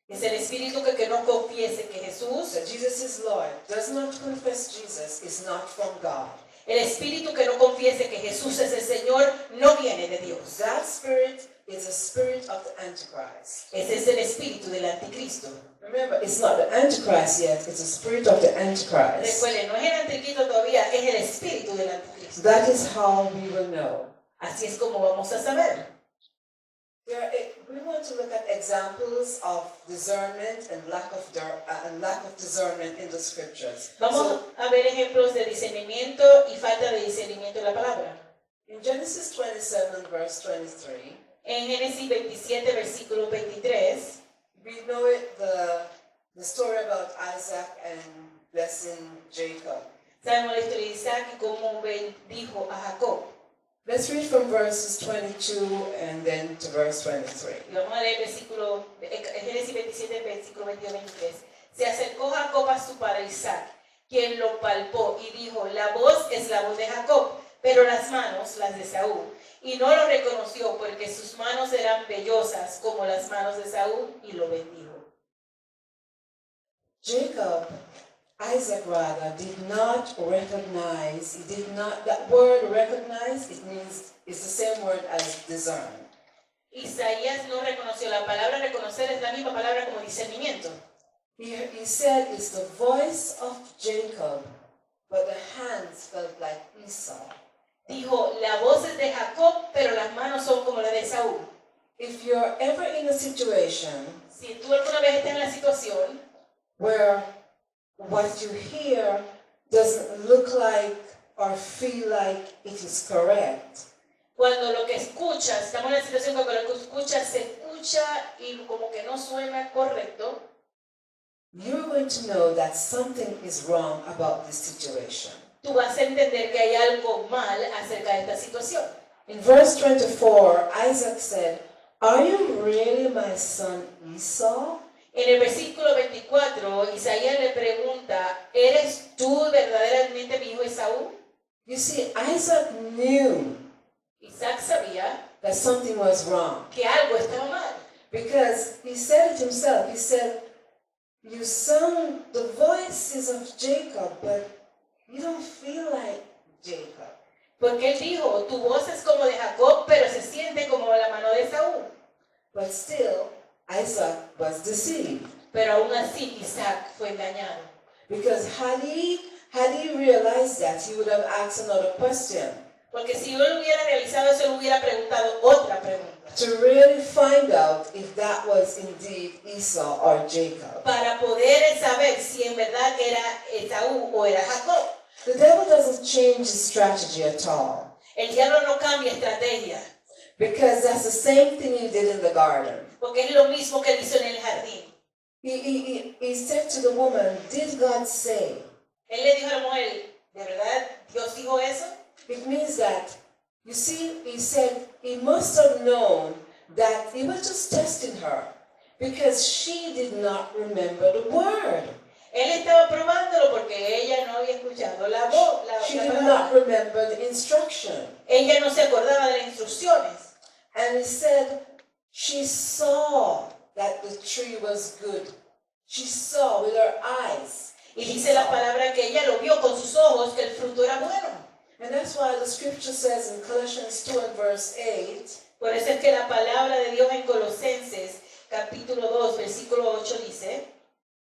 Es el espíritu que no confiese que Jesús, is Lord, does not confess Jesus, is not from God. el espíritu que no confiese que Jesús es el Señor, no viene de Dios. That spirit is a spirit of the Antichrist. Ese es el espíritu del anticristo. Remember, it's not the Antichrist yet, it's the spirit of the Antichrist. Recuerden, no es el anticristo todavía, es el espíritu del anticristo. That is how we will know. Así es como vamos a saber. We want to look at examples of discernment and lack of discernment in the scriptures. Vamos a ver ejemplos de discernimiento y falta de discernimiento en la palabra. In Genesis 27 verse 23, En Génesis 27, versículo 23, we know it, the story about Isaac and blessing Jacob. sabemos la historia de Isaac y cómo bendijo a Jacob. Let's read from verses 22 and then to verse 23. Y vamos a leer Génesis 27, versículo 22 23. Se acercó Jacob a su padre Isaac, quien lo palpó y dijo, la voz es la voz de Jacob, pero las manos las de Saúl. Y no lo reconoció porque sus manos eran vellosas como las manos de Saúl, y lo bendijo. Isaac did not recognize, that word recognize, it's the same word as discern. Isaías no reconoció, la palabra reconocer es la misma palabra como discernimiento. He said it's the voice of Jacob, but the hands felt like Esau. Dijo, la voz es de Jacob, pero las manos son como las de Saúl. if you're ever in a situation Si tú alguna vez estás en la situación where what you hear doesn't look like or feel like it is correct, cuando lo que escuchas, estamos en la situación cuando lo que escuchas se escucha y como que no suena correcto, you're going to know that something is wrong about this situation. tú vas a entender que hay algo mal acerca de esta situación. In verse 24, Isaac said, "Are you really my son Esau?" En el versículo 24, Isaías le pregunta, ¿eres tú verdaderamente mi hijo Esaú? You see, Isaac knew Isaac sabía that something was wrong que algo estaba mal. because he said it himself. He said, "You sound the voices of Jacob, but you don't feel like Jacob." Porque él dijo, tu voz es como de Jacob, pero se siente como la mano de Esaú. But still, Isaac was deceived Pero aún así Isaac fue engañado. because had he realized that, he would have asked another question Porque si él hubiera realizado eso, él hubiera preguntado otra pregunta. to really find out if that was indeed Esau or Jacob. Para poder saber si en verdad era Esaú o era Jacob. The devil doesn't change his strategy at all El diablo no cambia estrategia. because that's the same thing he did in the garden. Porque es lo mismo que él hizo en el jardín. He said to the woman, "Did God say?" Él le dijo a la mujer, ¿de verdad Dios dijo eso? It means that, you see, he said he must have known that he was just testing her because she did not remember the word. Él estaba probándolo porque ella no había escuchado la voz, She la did palabra. not remember the instruction. Ella no se acordaba de las instrucciones. And he said she saw that the tree was good. She saw with her eyes. Y She dice la saw. palabra que ella lo vio con sus ojos, que el fruto era bueno. And that's why the scripture says in Colossians 2 and verse 8, Por eso es que la palabra de Dios en Colosenses capítulo 2, versículo 8 dice,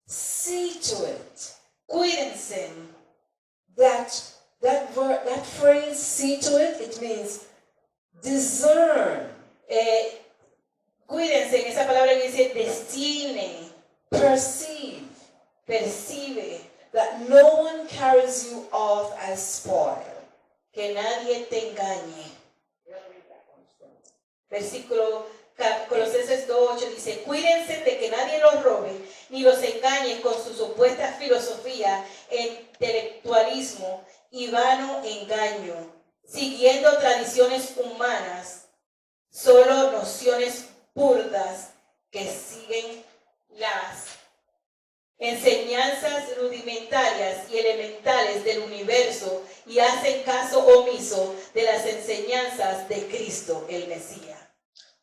see to it cuídense. that phrase, see to it, it means discern, Cuídense, en esa palabra que dice destine, perceive, percibe, that no one carries you off as spoil. que nadie te engañe. Versículo Colosenses 2:8 dice, cuídense de que nadie los robe ni los engañe con su supuesta filosofía, intelectualismo y vano engaño, siguiendo tradiciones humanas, solo nociones burdas que siguen las enseñanzas rudimentarias y elementales del universo y hacen caso omiso de las enseñanzas de Cristo, el Mesías.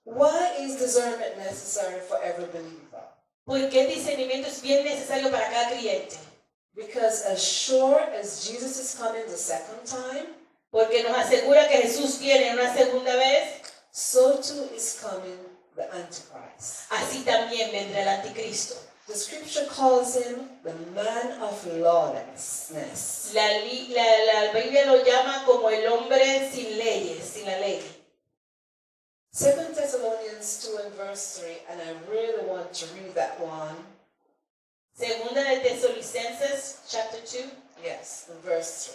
Why is discernment necessary for every believer? ¿Por qué el discernimiento es bien necesario para cada creyente? Because as sure as Jesus is coming the second time, Porque nos asegura que Jesús viene una segunda vez, so too is coming the Antichrist. así también vendrá el anticristo. The scripture calls him the man of lawlessness. La Biblia lo llama como el hombre sin leyes, sin la ley. 2 Thessalonians 2 and verse 3, and I really want to read that one. Segunda de Tesalonicenses, chapter 2. Yes, in verse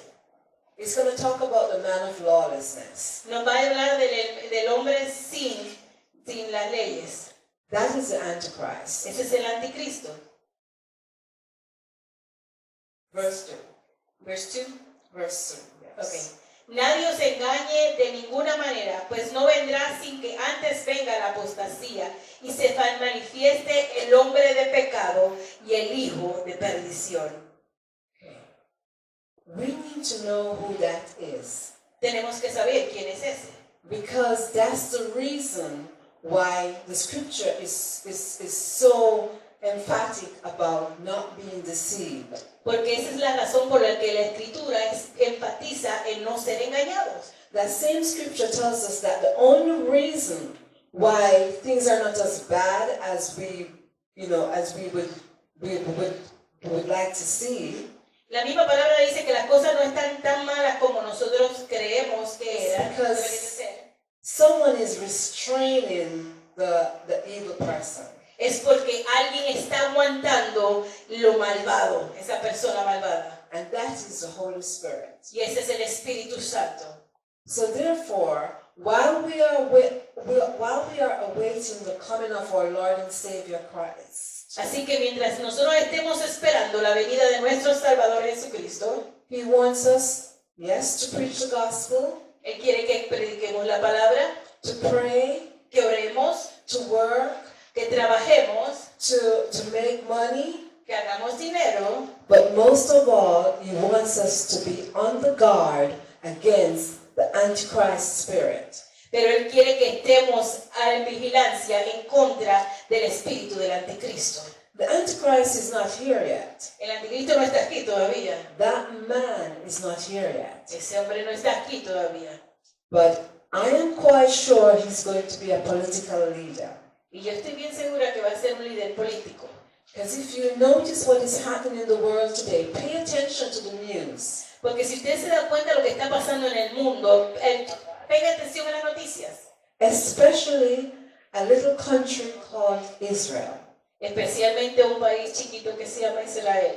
3. It's going to talk about the man of lawlessness. Nos va a hablar del hombre sin las leyes. That is the Antichrist. Ese es el anticristo. Verse 2. Verse 2. Verse 3. Yes. Okay. Nadie os engañe de ninguna manera, pues no vendrá sin que antes venga la apostasía y se manifieste el hombre de pecado y el hijo de perdición. We need to know who that is. Tenemos que saber quién es ese. Because that's the reason why the scripture is so emphatic about not being deceived. Porque esa es la razón por la que la Escritura enfatiza en no ser engañados. That same scripture tells us that the only reason why things are not as bad as we would like to see. La misma palabra dice que las cosas no están tan malas como nosotros creemos que eran. Because someone is restraining the evil person. Es porque alguien está aguantando lo malvado, esa persona malvada. And that is the Holy Spirit. Y ese es el Espíritu Santo. So therefore, while we are awaiting the coming of our Lord and Savior Christ, Así que mientras nosotros estemos esperando la venida de nuestro Salvador Jesucristo, He wants us, yes, to preach the gospel, Él quiere que prediquemos la palabra, to pray, que oremos, to work, que trabajemos, to make money, que hagamos dinero, but most of all, He wants us to be on the guard against the Antichrist spirit. pero Él quiere que estemos en vigilancia en contra del espíritu del anticristo. The Antichrist is not here yet. El anticristo no está aquí todavía. That man is not here yet. Ese hombre no está aquí todavía. But I am quite sure he's going to be a political leader. Y yo estoy bien segura que va a ser un líder político. Because if you notice what is happening in the world today, pay attention to the news. Porque si usted se da cuenta de lo que está pasando en el mundo, pega atención a las noticias. Especially a little country called Israel. Especialmente un país chiquito que se llama Israel.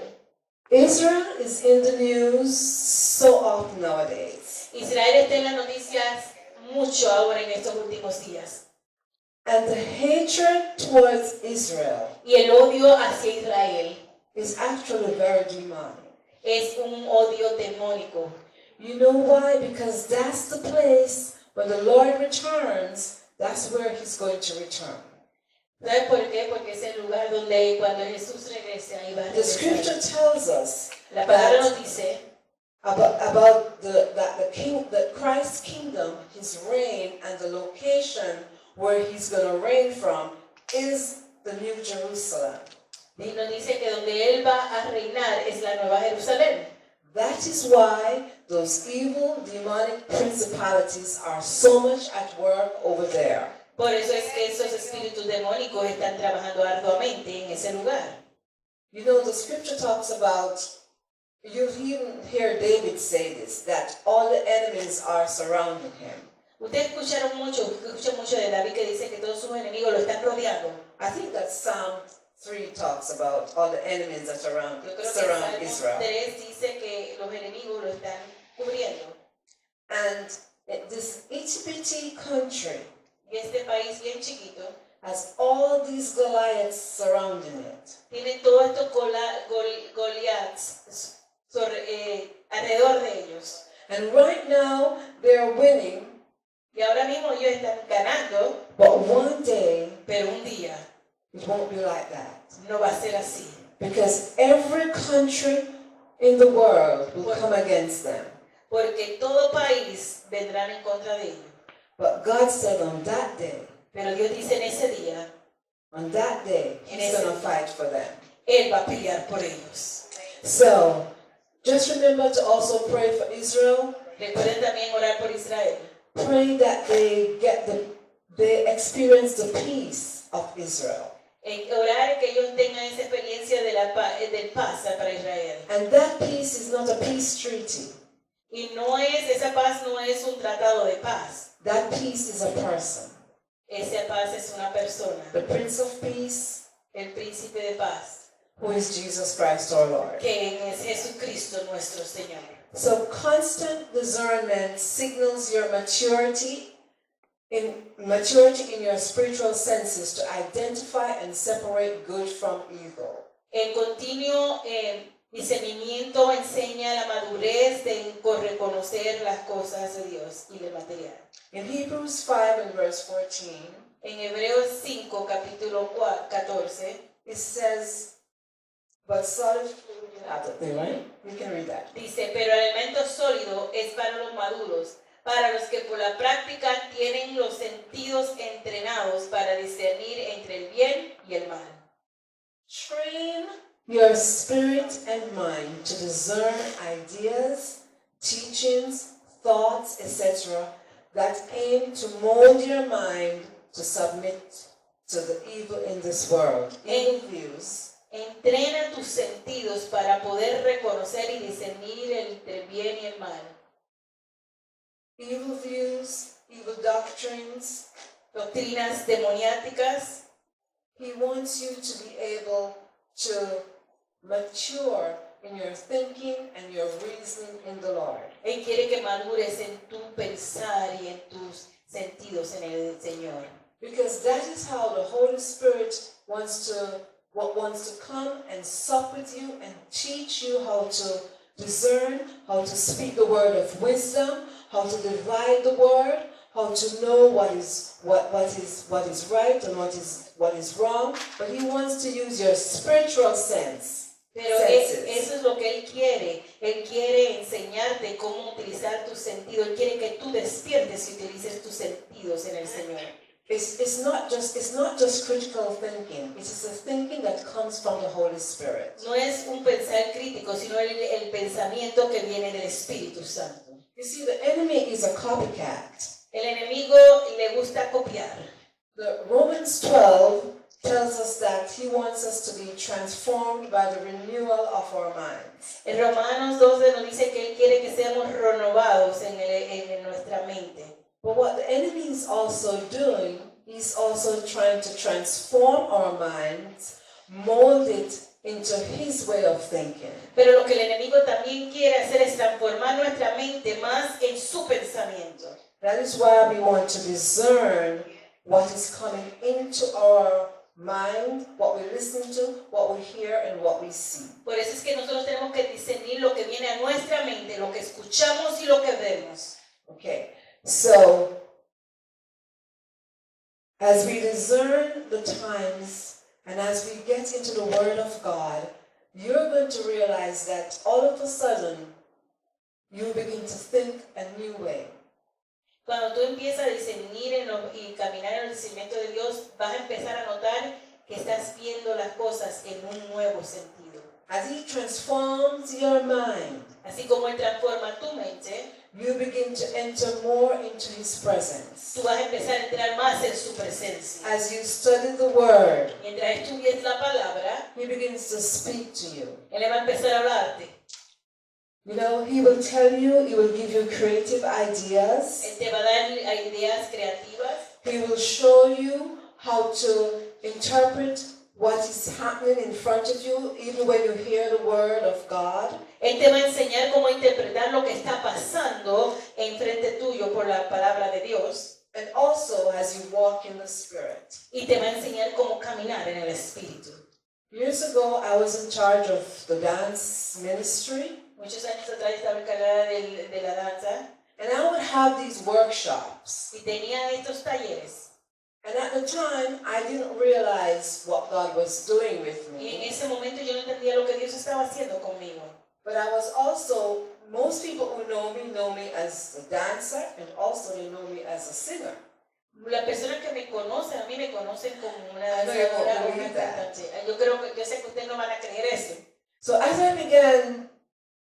Israel is in the news so often nowadays. Israel está en las noticias mucho ahora en estos últimos días. And the hatred towards Israel Y el odio hacia Israel is actually very demonic. es un odio demónico. You know why? Because that's the place when the Lord returns, that's where He's going to return. ¿Sabes por qué? Porque es el lugar donde cuando Jesús regrese ahí va a The regresar. scripture tells us La palabra nos that dice about that Christ's kingdom, His reign, and the location where He's going to reign from is the New Jerusalem. y nos dice que donde Él va a reinar es la Nueva Jerusalén. That is why those evil demonic principalities are so much at work over there. Por eso es que esos espíritus demónicos están trabajando arduamente en ese lugar. You know, the scripture talks about, you even hear David say this, that all the enemies are surrounding him. Ustedes escuchan mucho de David que dice que todos sus enemigos lo están rodeando. I think that Psalm 3 talks about all the enemies that Yo creo que surround Salmo Israel. 3 dice que los enemigos lo están cubriendo. And this itty-bitty country Y este país bien chiquito has all these Goliaths surrounding it. tiene todos estos Goliaths alrededor de ellos. And right now, they're winning, Y ahora mismo ellos están ganando, but one day, pero un día it won't be like that. no va a ser así. Because every country in the world will come against them. Porque todo país vendrá en contra de ellos. But God said on that day, Pero Dios dice en ese día, He's going to fight for them. Él va a pelear por ellos. So, just remember to also pray for Israel. Recuerden también orar por Israel. Pray that they experience the peace of Israel. Orar que ellos tengan esa experiencia de del paz para Israel. And that peace is not a peace treaty. Y esa paz no es un tratado de paz. That peace is a person. Esa paz es una persona. The Prince of Peace, El príncipe de paz. who is Jesus Christ our Lord. Que es Jesucristo nuestro Señor. So constant discernment signals your maturity in your spiritual senses to identify and separate good from evil. El continuo discernimiento enseña la madurez de reconocer las cosas de Dios y del material. In Hebrews 5 and verse 14, En Hebreos 5, capítulo 14, it says, but solid food, you have that there, right? You can read that. dice, pero el alimento sólido es para los maduros, para los que por la práctica tienen los sentidos entrenados para discernir entre el bien y el mal. Train your spirit and mind to discern ideas, teachings, thoughts, etc. that aim to mold your mind to submit to the evil in this world. Evil views. Entrena tus sentidos para poder reconocer y discernir entre el bien y el mal. Evil views, evil doctrines, doctrinas demoniáticas. He wants you to be able to mature in your thinking and your reasoning in the Lord. Él quiere que madures en tu pensar y en tus sentidos en el Señor. Because that is how the Holy Spirit wants to come and sup with you and teach you how to discern, how to speak the word of wisdom, how to divide the word, how to know what is right and what is wrong. But he wants to use your spiritual sense. Pero eso es lo que Él quiere. Él quiere enseñarte cómo utilizar tus sentidos. Él quiere que tú despiertes y utilices tus sentidos en el Señor. It's not just critical thinking. It is a thinking that comes from the Holy Spirit. No es un pensar crítico, sino el pensamiento que viene del Espíritu Santo. You see, the enemy is a copycat. El enemigo le gusta copiar. The Romans 12 tells us that he wants us to be transformed by the renewal of our minds. En Romanos 12 nos dice que Él quiere que seamos renovados en nuestra mente. But what the enemy is also doing, he's also trying to transform our minds, mold it into his way of thinking. Pero lo que el enemigo también quiere hacer es transformar nuestra mente más en su pensamiento. That is why we want to discern what is coming into our mind, what we listen to, what we hear, and what we see. Por eso es que nosotros tenemos que discernir lo que viene a nuestra mente, lo que escuchamos y lo que vemos. Okay, so as we discern the times and as we get into the Word of God, you're going to realize that all of a sudden you begin to think a new way. Cuando tú empiezas a discernir y caminar en el discernimiento de Dios, vas a empezar a notar que estás viendo las cosas en un nuevo sentido. As He transforms your mind, Así como Él transforma tu mente, you begin to enter more into His presence. tú vas a empezar a entrar más en su presencia. As you study the Word, Mientras estudies la palabra, He begins to speak to you. Él va a empezar a hablarte. You know, He will tell you, He will give you creative ideas. Él te va a dar ideas creativas. He will show you how to interpret what is happening in front of you, even when you hear the word of God. Él te va a enseñar cómo interpretar lo que está pasando enfrente tuyo por la palabra de Dios. And also as you walk in the Spirit. Y te va a enseñar cómo caminar en el Espíritu. Years ago, I was in charge of the dance ministry. Muchos años atrás estaba encargada de la danza. And I would have these workshops. Y tenía estos talleres. And at the time, I didn't realize what God was doing with Y en me. ese momento yo no entendía lo que Dios estaba haciendo conmigo. But I was also, most people who know me as a dancer, and also they know me as a singer. Las personas que me conocen, a mí me conocen como una I know you won't danzadora o una believe that. cantante. Yo sé que ustedes no van a creer eso. So as I began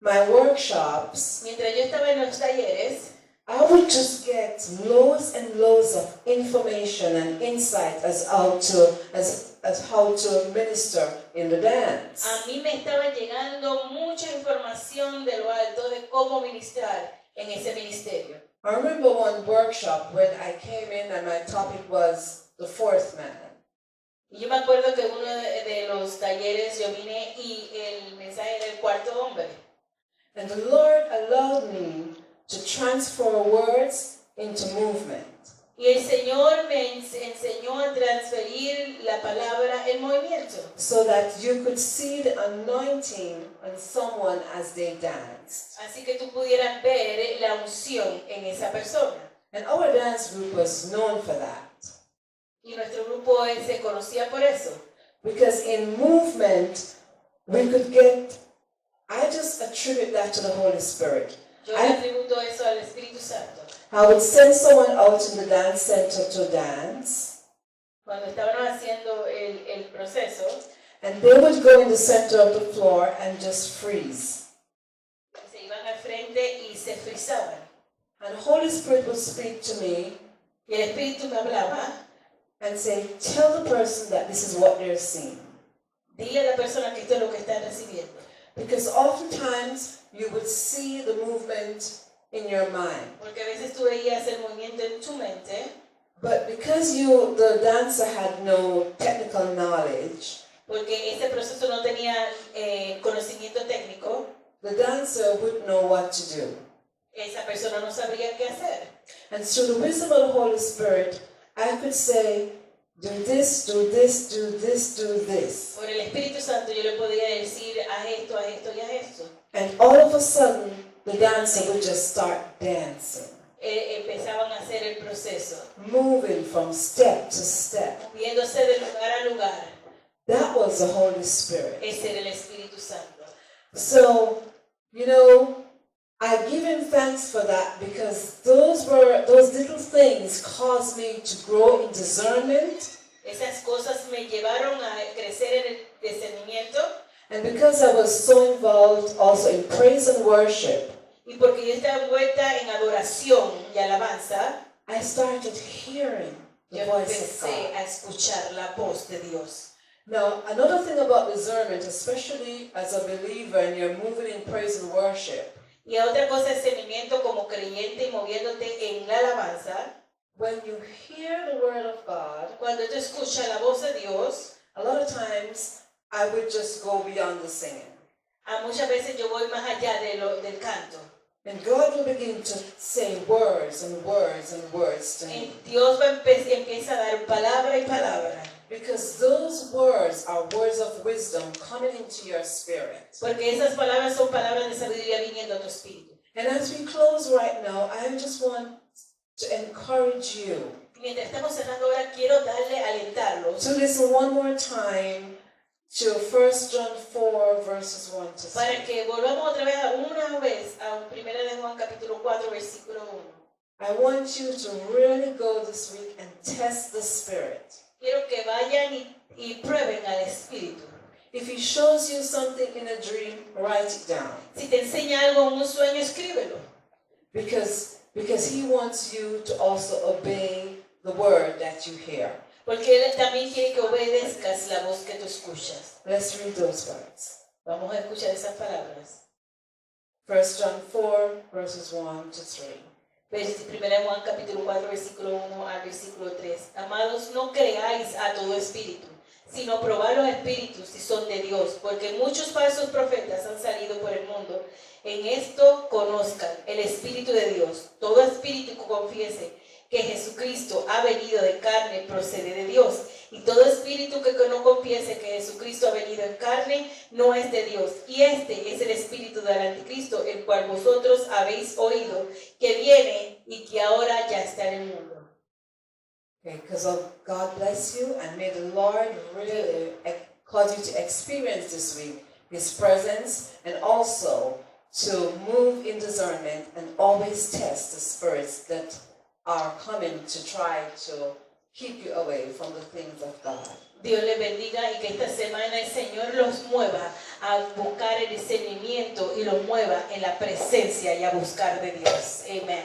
my workshops, Mientras yo estaba en los talleres, I would just get loads and loads of information and insight as how to minister in the dance. a mí me estaba llegando mucha información de lo alto de cómo ministrar en ese ministerio. I remember one workshop when I came in and my topic was the fourth man. Y yo me acuerdo que uno de los talleres yo vine y el mensaje era el cuarto hombre. And the Lord allowed me to transfer words into movement. Y el Señor me enseñó a transferir la palabra en movimiento. So that you could see the anointing on someone as they danced. Así que tú pudieras ver la unción en esa persona. And our dance group was known for that. Y nuestro grupo se conocía por eso. Because in movement, we could get, I just attribute that to the Holy Spirit. Yo le atributo eso al Espíritu Santo. I would send someone out in the dance center to dance, Cuando estábamos haciendo el proceso, and they would go in the center of the floor and just freeze. se iban al frente y se frisaban. And the Holy Spirit would speak to me Y el Espíritu me hablaba. and say, tell the person that this is what they're seeing. Dile a la persona que esto es lo que están recibiendo. Because oftentimes you would see the movement in your mind. Porque a veces tú veías el movimiento en tu mente, But because the dancer had no technical knowledge, porque este proceso no tenía conocimiento técnico, the dancer wouldn't know what to do. esa persona no sabría qué hacer. And through the wisdom of the Holy Spirit, I could say, do this, do this, do this, do this. Por el Espíritu Santo yo le podía decir, haz esto, haz esto y haz esto. And all of a sudden, the dancer would just start dancing, Empezaban a hacer el proceso, moving from step to step. moviéndose de lugar a lugar. That was the Holy Spirit. Ese era el Espíritu Santo. So, I give him thanks for that because those little things caused me to grow in discernment. Esas cosas me llevaron a crecer en el discernimiento. And because I was so involved also in praise and worship, Y porque yo estaba envuelta en adoración y alabanza, I started hearing the yo voice of empecé God. a escuchar la voz de Dios. Now, another thing about discernment, especially as a believer and you're moving in praise and worship, Y otra cosa es discernimiento como creyente y moviéndote en la alabanza. when you hear the word of God, Cuando tú escuchas la voz de Dios, a lot of times I would just go beyond the singing. muchas veces yo voy más allá del canto. And God will begin to say words and words and words to me. Dios empieza a dar palabra y palabra. Because those words are words of wisdom coming into your spirit. Porque esas palabras son palabras de sabiduría viniendo a tu espíritu. And as we close right now, I just want to encourage you Mientras estamos cerrando ahora, quiero alentarlos to listen one more time to 1 John 4 verses 1 to 3. para que volvamos otra vez una vez a 1 de Juan capítulo 4 versículo 1. I want you to really go this week and test the Spirit. Quiero que vayan y prueben al Espíritu. If he shows you something in a dream, write it down. Si te enseña algo en un sueño, escríbelo. Because he wants you to also obey the word that you hear. Porque Él también quiere que obedezcas la voz que tú escuchas. Let's read those words. Vamos a escuchar esas palabras. 1 John 4 verses 1 to 3. 1 Juan capítulo 4 versículo 1 al versículo 3. Amados, no creáis a todo espíritu, sino probad los espíritus si son de Dios, porque muchos falsos profetas han salido por el mundo. En esto conozcan el Espíritu de Dios. Todo espíritu que confiese que Jesucristo ha venido de carne procede de Dios. Y todo espíritu que no confiese que Jesucristo ha venido en carne no es de Dios. Y este es el espíritu del anticristo, el cual vosotros habéis oído, que viene y que ahora ya está en el mundo. Okay, because God bless you, and may the Lord really cause you to experience this week His presence, and also to move in discernment and always test the spirits that are coming to try to keep you away from the things of God. Dios les bendiga y que esta semana el Señor los mueva a buscar el discernimiento y los mueva en la presencia y a buscar de Dios. Amén.